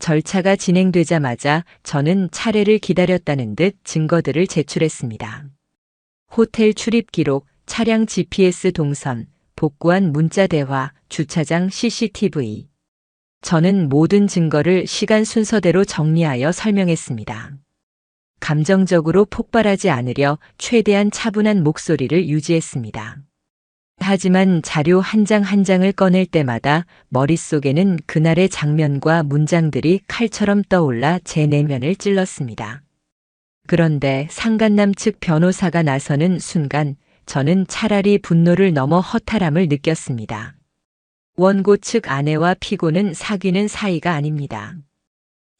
절차가 진행되자마자 저는 차례를 기다렸다는 듯 증거들을 제출했습니다. 호텔 출입 기록, 차량 GPS 동선, 복구한 문자 대화, 주차장 CCTV. 저는 모든 증거를 시간 순서대로 정리하여 설명했습니다. 감정적으로 폭발하지 않으려 최대한 차분한 목소리를 유지했습니다. 하지만 자료 한 장 한 장을 꺼낼 때마다 머릿속에는 그날의 장면과 문장들이 칼처럼 떠올라 제 내면을 찔렀습니다. 그런데 상간남 측 변호사가 나서는 순간 저는 차라리 분노를 넘어 허탈함을 느꼈습니다. 원고 측 아내와 피고는 사귀는 사이가 아닙니다.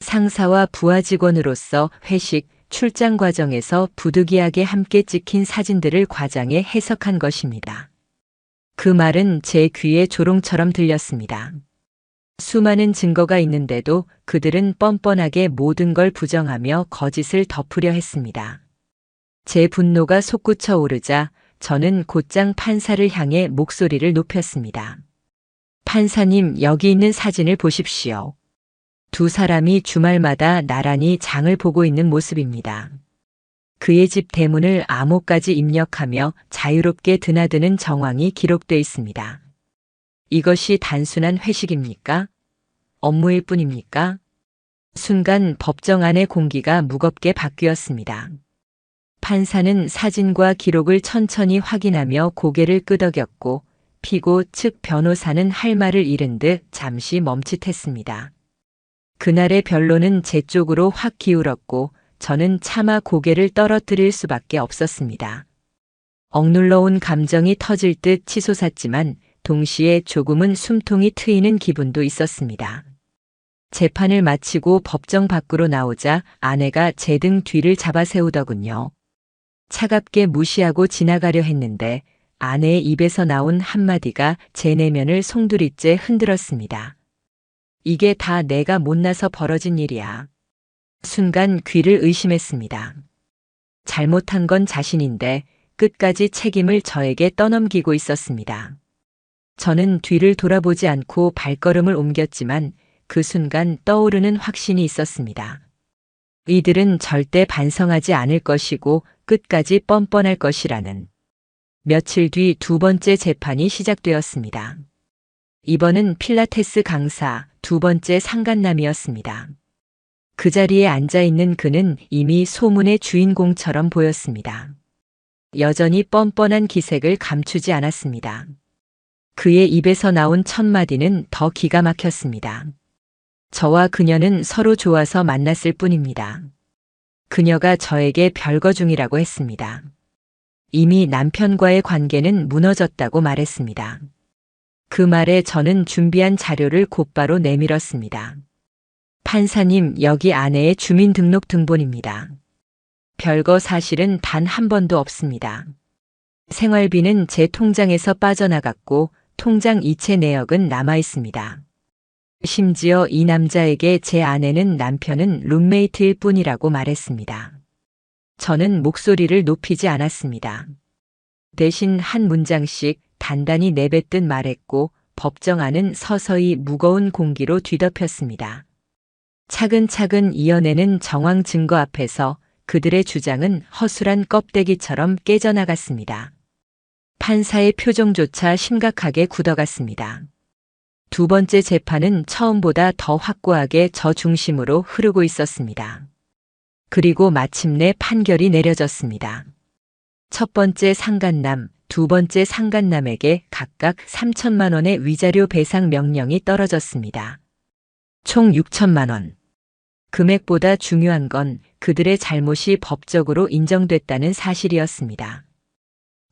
상사와 부하 직원으로서 회식, 출장 과정에서 부득이하게 함께 찍힌 사진들을 과장해 해석한 것입니다. 그 말은 제 귀에 조롱처럼 들렸습니다. 수많은 증거가 있는데도 그들은 뻔뻔하게 모든 걸 부정하며 거짓을 덮으려 했습니다. 제 분노가 솟구쳐 오르자 저는 곧장 판사를 향해 목소리를 높였습니다. 판사님, 여기 있는 사진을 보십시오. 두 사람이 주말마다 나란히 장을 보고 있는 모습입니다. 그의 집 대문을 암호까지 입력하며 자유롭게 드나드는 정황이 기록돼 있습니다. 이것이 단순한 회식입니까? 업무일 뿐입니까? 순간 법정 안의 공기가 무겁게 바뀌었습니다. 판사는 사진과 기록을 천천히 확인하며 고개를 끄덕였고 피고 측 변호사는 할 말을 잃은 듯 잠시 멈칫했습니다. 그날의 변론은 제 쪽으로 확 기울었고 저는 차마 고개를 떨어뜨릴 수밖에 없었습니다. 억눌러 온 감정이 터질 듯 치솟았지만 동시에 조금은 숨통이 트이는 기분도 있었습니다. 재판을 마치고 법정 밖으로 나오자 아내가 제 등 뒤를 잡아 세우더군요. 차갑게 무시하고 지나가려 했는데 아내의 입에서 나온 한마디가 제 내면을 송두리째 흔들었습니다. 이게 다 내가 못나서 벌어진 일이야. 순간 귀를 의심했습니다. 잘못한 건 자신인데 끝까지 책임을 저에게 떠넘기고 있었습니다. 저는 뒤를 돌아보지 않고 발걸음을 옮겼지만 그 순간 떠오르는 확신이 있었습니다. 이들은 절대 반성하지 않을 것이고 끝까지 뻔뻔할 것이라는. 며칠 뒤 두 번째 재판이 시작되었습니다. 이번은 필라테스 강사 두 번째 상간남이었습니다. 그 자리에 앉아있는 그는 이미 소문의 주인공처럼 보였습니다. 여전히 뻔뻔한 기색을 감추지 않았습니다. 그의 입에서 나온 첫 마디는 더 기가 막혔습니다. 저와 그녀는 서로 좋아서 만났을 뿐입니다. 그녀가 저에게 별거 중이라고 했습니다. 이미 남편과의 관계는 무너졌다고 말했습니다. 그 말에 저는 준비한 자료를 곧바로 내밀었습니다. 판사님, 여기 아내의 주민등록등본입니다. 별거 사실은 단 한 번도 없습니다. 생활비는 제 통장에서 빠져나갔고 통장 이체 내역은 남아 있습니다. 심지어 이 남자에게 제 아내는 남편은 룸메이트일 뿐이라고 말했습니다. 저는 목소리를 높이지 않았습니다. 대신 한 문장씩 단단히 내뱉듯 말했고 법정 안은 서서히 무거운 공기로 뒤덮였습니다. 차근차근 이어내는 정황 증거 앞에서 그들의 주장은 허술한 껍데기처럼 깨져나갔습니다. 판사의 표정조차 심각하게 굳어갔습니다. 두 번째 재판은 처음보다 더 확고하게 저 중심으로 흐르고 있었습니다. 그리고 마침내 판결이 내려졌습니다. 첫 번째 상간남, 두 번째 상간남에게 각각 3천만 원의 위자료 배상 명령이 떨어졌습니다. 총 6천만 원. 금액보다 중요한 건 그들의 잘못이 법적으로 인정됐다는 사실이었습니다.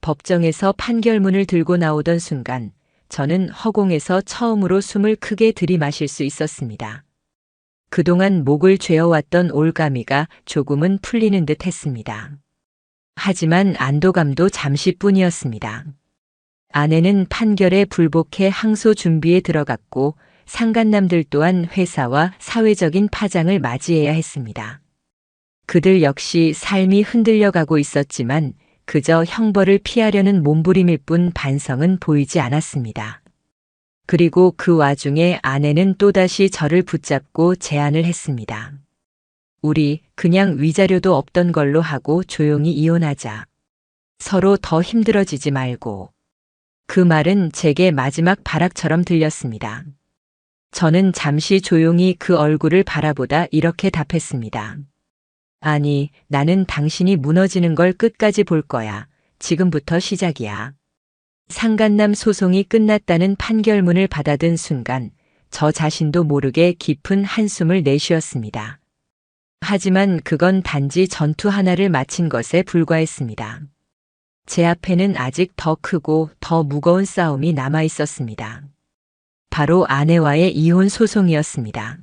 법정에서 판결문을 들고 나오던 순간 저는 허공에서 처음으로 숨을 크게 들이마실 수 있었습니다. 그동안 목을 죄어왔던 올가미가 조금은 풀리는 듯 했습니다. 하지만 안도감도 잠시뿐이었습니다. 아내는 판결에 불복해 항소 준비에 들어갔고 상간남들 또한 회사와 사회적인 파장을 맞이해야 했습니다. 그들 역시 삶이 흔들려가고 있었지만 그저 형벌을 피하려는 몸부림일 뿐 반성은 보이지 않았습니다. 그리고 그 와중에 아내는 또다시 저를 붙잡고 제안을 했습니다. 우리 그냥 위자료도 없던 걸로 하고 조용히 이혼하자. 서로 더 힘들어지지 말고. 그 말은 제게 마지막 발악처럼 들렸습니다. 저는 잠시 조용히 그 얼굴을 바라보다 이렇게 답했습니다. 아니, 나는 당신이 무너지는 걸 끝까지 볼 거야. 지금부터 시작이야. 상간남 소송이 끝났다는 판결문을 받아든 순간 저 자신도 모르게 깊은 한숨을 내쉬었습니다. 하지만 그건 단지 전투 하나를 마친 것에 불과했습니다. 제 앞에는 아직 더 크고 더 무거운 싸움이 남아 있었습니다. 바로 아내와의 이혼 소송이었습니다.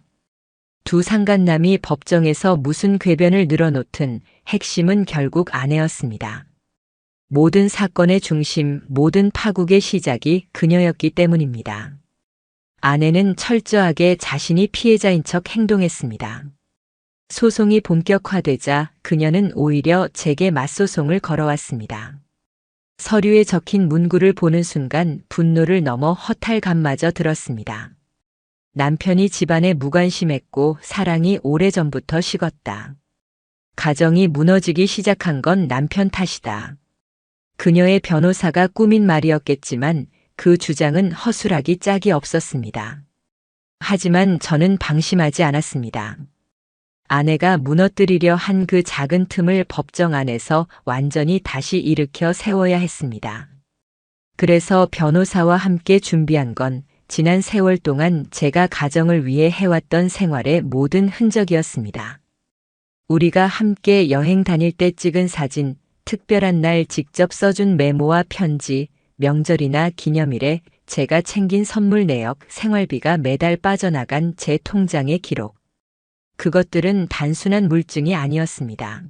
두 상간남이 법정에서 무슨 궤변을 늘어놓든 핵심은 결국 아내였습니다. 모든 사건의 중심, 모든 파국의 시작이 그녀였기 때문입니다. 아내는 철저하게 자신이 피해자인 척 행동했습니다. 소송이 본격화되자 그녀는 오히려 제게 맞소송을 걸어왔습니다. 서류에 적힌 문구를 보는 순간 분노를 넘어 허탈감마저 들었습니다. 남편이 집안에 무관심했고 사랑이 오래전부터 식었다. 가정이 무너지기 시작한 건 남편 탓이다. 그녀의 변호사가 꾸민 말이었겠지만 그 주장은 허술하기 짝이 없었습니다. 하지만 저는 방심하지 않았습니다. 아내가 무너뜨리려 한 그 작은 틈을 법정 안에서 완전히 다시 일으켜 세워야 했습니다. 그래서 변호사와 함께 준비한 건 지난 세월 동안 제가 가정을 위해 해왔던 생활의 모든 흔적이었습니다. 우리가 함께 여행 다닐 때 찍은 사진, 특별한 날 직접 써준 메모와 편지, 명절이나 기념일에 제가 챙긴 선물 내역, 생활비가 매달 빠져나간 제 통장의 기록. 그것들은 단순한 물증이 아니었습니다.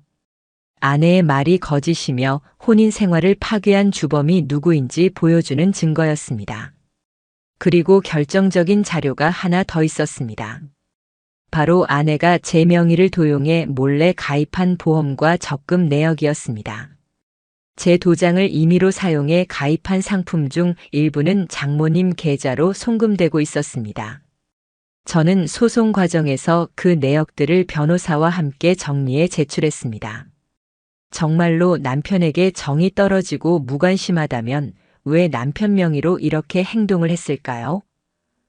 아내의 말이 거짓이며 혼인 생활을 파괴한 주범이 누구인지 보여주는 증거였습니다. 그리고 결정적인 자료가 하나 더 있었습니다. 바로 아내가 제 명의를 도용해 몰래 가입한 보험과 적금 내역이었습니다. 제 도장을 임의로 사용해 가입한 상품 중 일부는 장모님 계좌로 송금되고 있었습니다. 저는 소송 과정에서 그 내역들을 변호사와 함께 정리해 제출했습니다. 정말로 남편에게 정이 떨어지고 무관심하다면 왜 남편 명의로 이렇게 행동을 했을까요?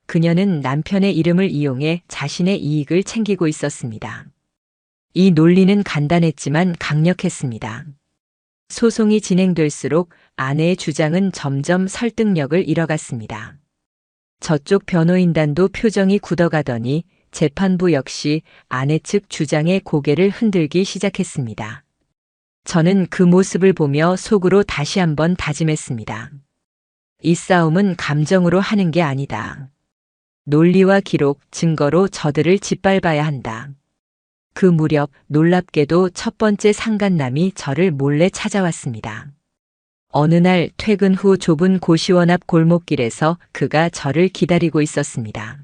그녀는 남편의 이름을 이용해 자신의 이익을 챙기고 있었습니다. 이 논리는 간단했지만 강력했습니다. 소송이 진행될수록 아내의 주장은 점점 설득력을 잃어갔습니다. 저쪽 변호인단도 표정이 굳어가더니 재판부 역시 아내 측 주장에 고개를 흔들기 시작했습니다. 저는 그 모습을 보며 속으로 다시 한번 다짐했습니다. 이 싸움은 감정으로 하는 게 아니다. 논리와 기록, 증거로 저들을 짓밟아야 한다. 그 무렵 놀랍게도 첫 번째 상간남이 저를 몰래 찾아왔습니다. 어느 날 퇴근 후 좁은 고시원 앞 골목길에서 그가 저를 기다리고 있었습니다.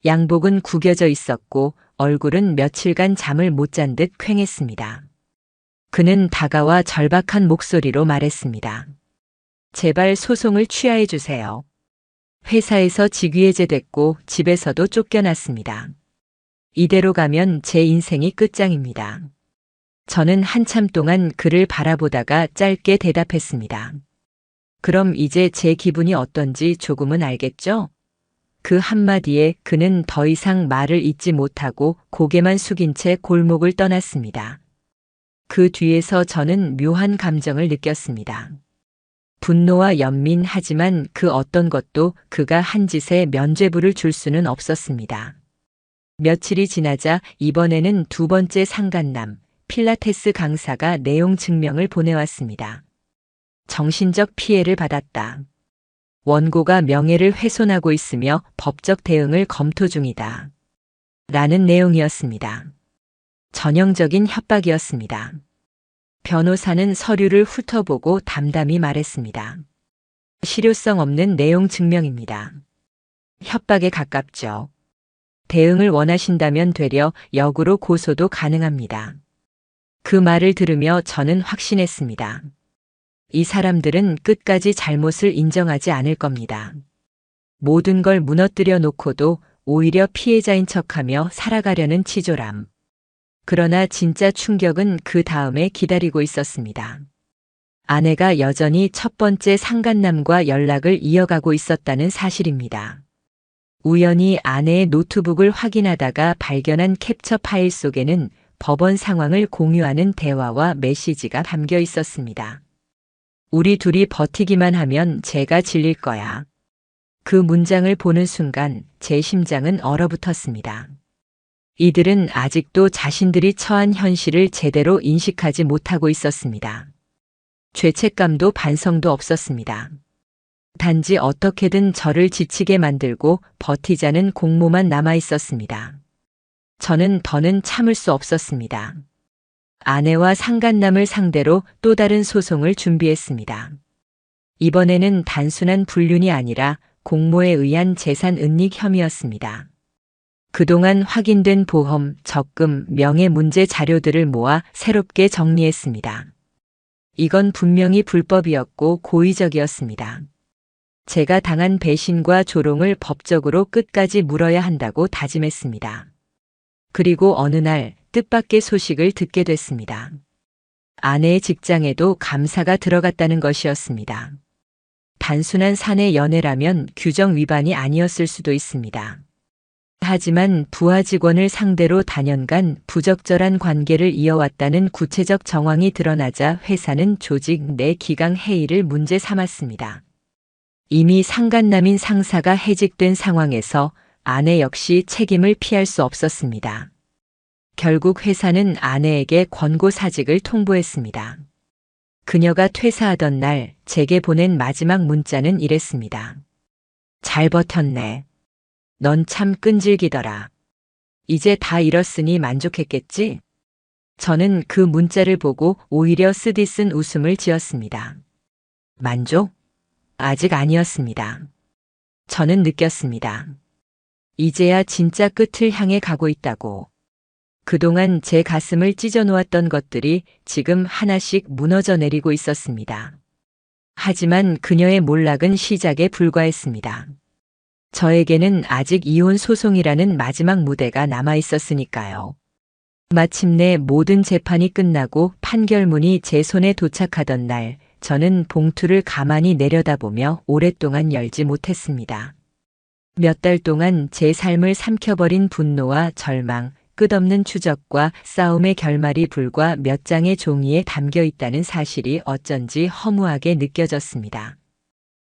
양복은 구겨져 있었고 얼굴은 며칠간 잠을 못 잔 듯 퀭했습니다. 그는 다가와 절박한 목소리로 말했습니다. 제발 소송을 취하해 주세요. 회사에서 직위해제됐고 집에서도 쫓겨났습니다. 이대로 가면 제 인생이 끝장입니다. 저는 한참 동안 그를 바라보다가 짧게 대답했습니다. 그럼 이제 제 기분이 어떤지 조금은 알겠죠? 그 한마디에 그는 더 이상 말을 잇지 못하고 고개만 숙인 채 골목을 떠났습니다. 그 뒤에서 저는 묘한 감정을 느꼈습니다. 분노와 연민, 하지만 그 어떤 것도 그가 한 짓에 면죄부를 줄 수는 없었습니다. 며칠이 지나자 이번에는 두 번째 상간남, 필라테스 강사가 내용 증명을 보내왔습니다. 정신적 피해를 받았다. 원고가 명예를 훼손하고 있으며 법적 대응을 검토 중이다. 라는 내용이었습니다. 전형적인 협박이었습니다. 변호사는 서류를 훑어보고 담담히 말했습니다. 실효성 없는 내용 증명입니다. 협박에 가깝죠. 대응을 원하신다면 되려 역으로 고소도 가능합니다. 그 말을 들으며 저는 확신했습니다. 이 사람들은 끝까지 잘못을 인정하지 않을 겁니다. 모든 걸 무너뜨려 놓고도 오히려 피해자인 척하며 살아가려는 치졸함. 그러나 진짜 충격은 그 다음에 기다리고 있었습니다. 아내가 여전히 첫 번째 상간남과 연락을 이어가고 있었다는 사실입니다. 우연히 아내의 노트북을 확인하다가 발견한 캡처 파일 속에는 법원 상황을 공유하는 대화와 메시지가 담겨 있었습니다. 우리 둘이 버티기만 하면 제가 질릴 거야. 그 문장을 보는 순간 제 심장은 얼어붙었습니다. 이들은 아직도 자신들이 처한 현실을 제대로 인식하지 못하고 있었습니다. 죄책감도 반성도 없었습니다. 단지 어떻게든 저를 지치게 만들고 버티자는 공모만 남아 있었습니다. 저는 더는 참을 수 없었습니다. 아내와 상간남을 상대로 또 다른 소송을 준비했습니다. 이번에는 단순한 불륜이 아니라 공모에 의한 재산 은닉 혐의였습니다. 그동안 확인된 보험, 적금, 명예 문제 자료들을 모아 새롭게 정리했습니다. 이건 분명히 불법이었고 고의적이었습니다. 제가 당한 배신과 조롱을 법적으로 끝까지 물어야 한다고 다짐했습니다. 그리고 어느 날 뜻밖의 소식을 듣게 됐습니다. 아내의 직장에도 감사가 들어갔다는 것이었습니다. 단순한 사내 연애라면 규정 위반이 아니었을 수도 있습니다. 하지만 부하 직원을 상대로 단연간 부적절한 관계를 이어왔다는 구체적 정황이 드러나자 회사는 조직 내 기강 해이를 문제 삼았습니다. 이미 상간남인 상사가 해직된 상황에서 아내 역시 책임을 피할 수 없었습니다. 결국 회사는 아내에게 권고사직을 통보했습니다. 그녀가 퇴사하던 날 제게 보낸 마지막 문자는 이랬습니다. 잘 버텼네. 넌 참 끈질기더라. 이제 다 잃었으니 만족했겠지? 저는 그 문자를 보고 오히려 쓰디쓴 웃음을 지었습니다. 만족? 아직 아니었습니다. 저는 느꼈습니다. 이제야 진짜 끝을 향해 가고 있다고. 그동안 제 가슴을 찢어놓았던 것들이 지금 하나씩 무너져 내리고 있었습니다. 하지만 그녀의 몰락은 시작에 불과했습니다. 저에게는 아직 이혼 소송이라는 마지막 무대가 남아 있었으니까요. 마침내 모든 재판이 끝나고 판결문이 제 손에 도착하던 날, 저는 봉투를 가만히 내려다보며 오랫동안 열지 못했습니다. 몇 달 동안 제 삶을 삼켜버린 분노와 절망, 끝없는 추적과 싸움의 결말이 불과 몇 장의 종이에 담겨 있다는 사실이 어쩐지 허무하게 느껴졌습니다.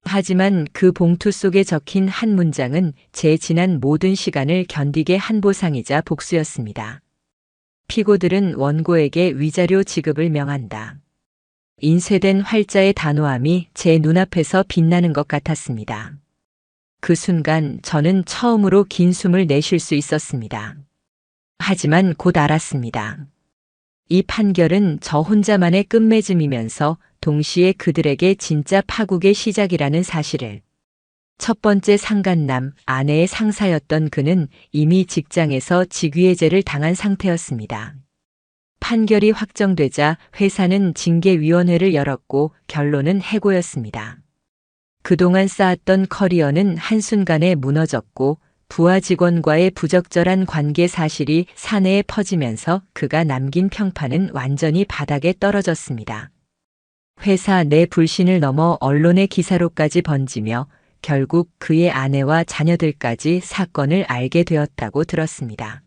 하지만 그 봉투 속에 적힌 한 문장은 제 지난 모든 시간을 견디게 한 보상이자 복수였습니다. 피고들은 원고에게 위자료 지급을 명한다. 인쇄된 활자의 단호함이 제 눈앞에서 빛나는 것 같았습니다. 그 순간 저는 처음으로 긴 숨을 내쉴 수 있었습니다. 하지만 곧 알았습니다. 이 판결은 저 혼자만의 끝맺음이면서 동시에 그들에게 진짜 파국의 시작이라는 사실을. 첫 번째 상간남, 아내의 상사였던 그는 이미 직장에서 직위해제를 당한 상태였습니다. 판결이 확정되자 회사는 징계위원회를 열었고 결론은 해고였습니다. 그동안 쌓았던 커리어는 한순간에 무너졌고 부하 직원과의 부적절한 관계 사실이 사내에 퍼지면서 그가 남긴 평판은 완전히 바닥에 떨어졌습니다. 회사 내 불신을 넘어 언론의 기사로까지 번지며 결국 그의 아내와 자녀들까지 사건을 알게 되었다고 들었습니다.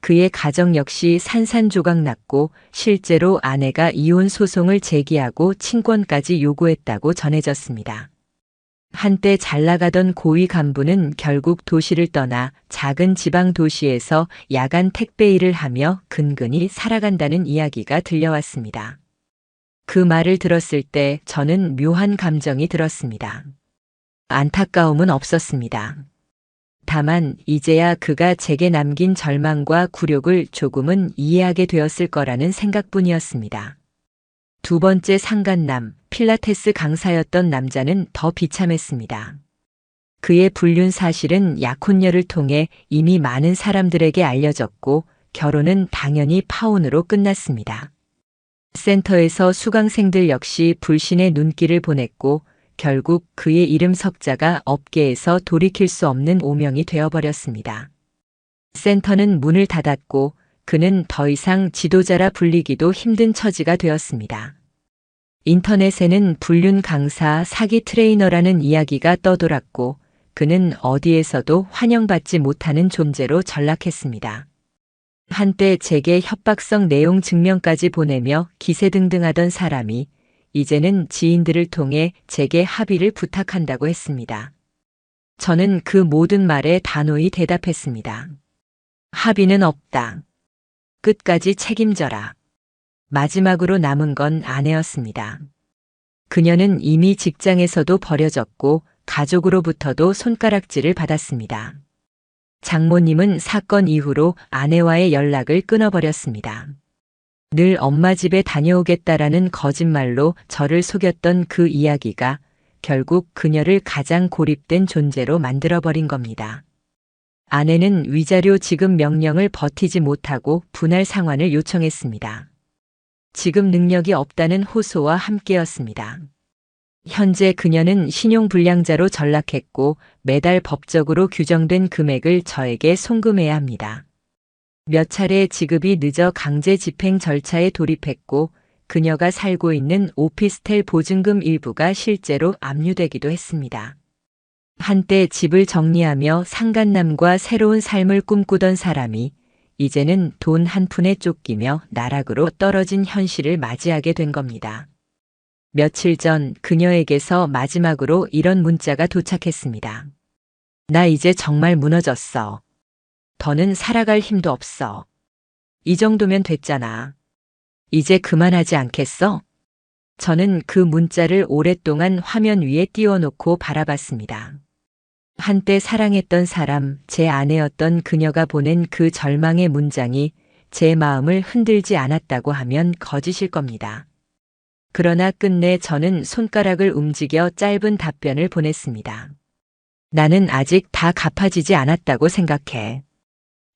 그의 가정 역시 산산조각 났고 실제로 아내가 이혼 소송을 제기하고 친권까지 요구했다고 전해졌습니다. 한때 잘 나가던 고위 간부는 결국 도시를 떠나 작은 지방 도시에서 야간 택배 일을 하며 근근히 살아간다는 이야기가 들려왔습니다. 그 말을 들었을 때 저는 묘한 감정이 들었습니다. 안타까움은 없었습니다. 다만 이제야 그가 제게 남긴 절망과 굴욕을 조금은 이해하게 되었을 거라는 생각뿐이었습니다. 두 번째 상간남, 필라테스 강사였던 남자는 더 비참했습니다. 그의 불륜 사실은 약혼녀를 통해 이미 많은 사람들에게 알려졌고 결혼은 당연히 파혼으로 끝났습니다. 센터에서 수강생들 역시 불신의 눈길을 보냈고 결국 그의 이름 석자가 업계에서 돌이킬 수 없는 오명이 되어버렸습니다. 센터는 문을 닫았고 그는 더 이상 지도자라 불리기도 힘든 처지가 되었습니다. 인터넷에는 불륜 강사, 사기 트레이너라는 이야기가 떠돌았고 그는 어디에서도 환영받지 못하는 존재로 전락했습니다. 한때 제게 협박성 내용 증명까지 보내며 기세등등하던 사람이 이제는 지인들을 통해 제게 합의를 부탁한다고 했습니다. 저는 그 모든 말에 단호히 대답했습니다. 합의는 없다. 끝까지 책임져라. 마지막으로 남은 건 아내였습니다. 그녀는 이미 직장에서도 버려졌고 가족으로부터도 손가락질을 받았습니다. 장모님은 사건 이후로 아내와의 연락을 끊어버렸습니다. 늘 엄마 집에 다녀오겠다라는 거짓말로 저를 속였던 그 이야기가 결국 그녀를 가장 고립된 존재로 만들어버린 겁니다. 아내는 위자료 지급 명령을 버티지 못하고 분할 상환을 요청했습니다. 지급 능력이 없다는 호소와 함께였습니다. 현재 그녀는 신용불량자로 전락했고 매달 법적으로 규정된 금액을 저에게 송금해야 합니다. 몇 차례 지급이 늦어 강제 집행 절차에 돌입했고 그녀가 살고 있는 오피스텔 보증금 일부가 실제로 압류되기도 했습니다. 한때 집을 정리하며 상간남과 새로운 삶을 꿈꾸던 사람이 이제는 돈 한 푼에 쫓기며 나락으로 떨어진 현실을 맞이하게 된 겁니다. 며칠 전 그녀에게서 마지막으로 이런 문자가 도착했습니다. 나 이제 정말 무너졌어. 더는 살아갈 힘도 없어. 이 정도면 됐잖아. 이제 그만하지 않겠어? 저는 그 문자를 오랫동안 화면 위에 띄워놓고 바라봤습니다. 한때 사랑했던 사람, 제 아내였던 그녀가 보낸 그 절망의 문장이 제 마음을 흔들지 않았다고 하면 거짓일 겁니다. 그러나 끝내 저는 손가락을 움직여 짧은 답변을 보냈습니다. 나는 아직 다 갚아지지 않았다고 생각해.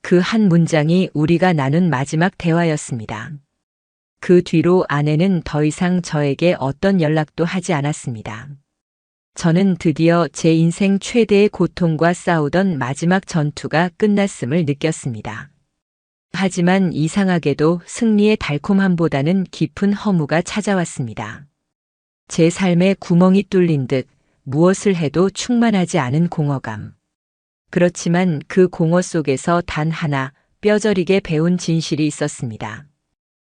그 한 문장이 우리가 나눈 마지막 대화였습니다. 그 뒤로 아내는 더 이상 저에게 어떤 연락도 하지 않았습니다. 저는 드디어 제 인생 최대의 고통과 싸우던 마지막 전투가 끝났음을 느꼈습니다. 하지만 이상하게도 승리의 달콤함보다는 깊은 허무가 찾아왔습니다. 제 삶에 구멍이 뚫린 듯 무엇을 해도 충만하지 않은 공허감. 그렇지만 그 공허 속에서 단 하나 뼈저리게 배운 진실이 있었습니다.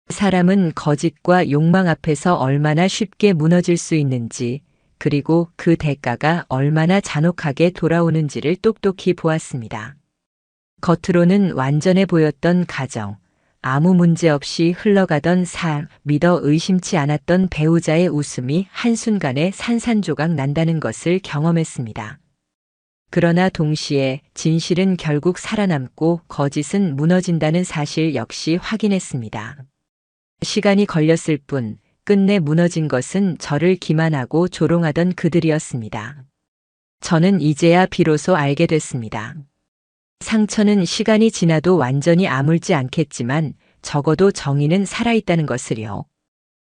사람은 거짓과 욕망 앞에서 얼마나 쉽게 무너질 수 있는지, 그리고 그 대가가 얼마나 잔혹하게 돌아오는지를 똑똑히 보았습니다. 겉으로는 완전해 보였던 가정, 아무 문제 없이 흘러가던 삶, 믿어 의심치 않았던 배우자의 웃음이 한순간에 산산조각 난다는 것을 경험했습니다. 그러나 동시에 진실은 결국 살아남고 거짓은 무너진다는 사실 역시 확인했습니다. 시간이 걸렸을 뿐 끝내 무너진 것은 저를 기만하고 조롱하던 그들이었습니다. 저는 이제야 비로소 알게 됐습니다. 상처는 시간이 지나도 완전히 아물지 않겠지만 적어도 정의는 살아있다는 것을요.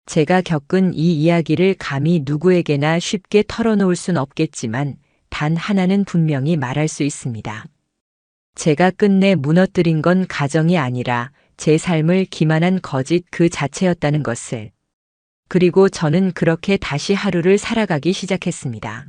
제가 겪은 이 이야기를 감히 누구에게나 쉽게 털어놓을 순 없겠지만 단 하나는 분명히 말할 수 있습니다. 제가 끝내 무너뜨린 건 가정이 아니라 제 삶을 기만한 거짓 그 자체였다는 것을. 그리고 저는 그렇게 다시 하루를 살아가기 시작했습니다.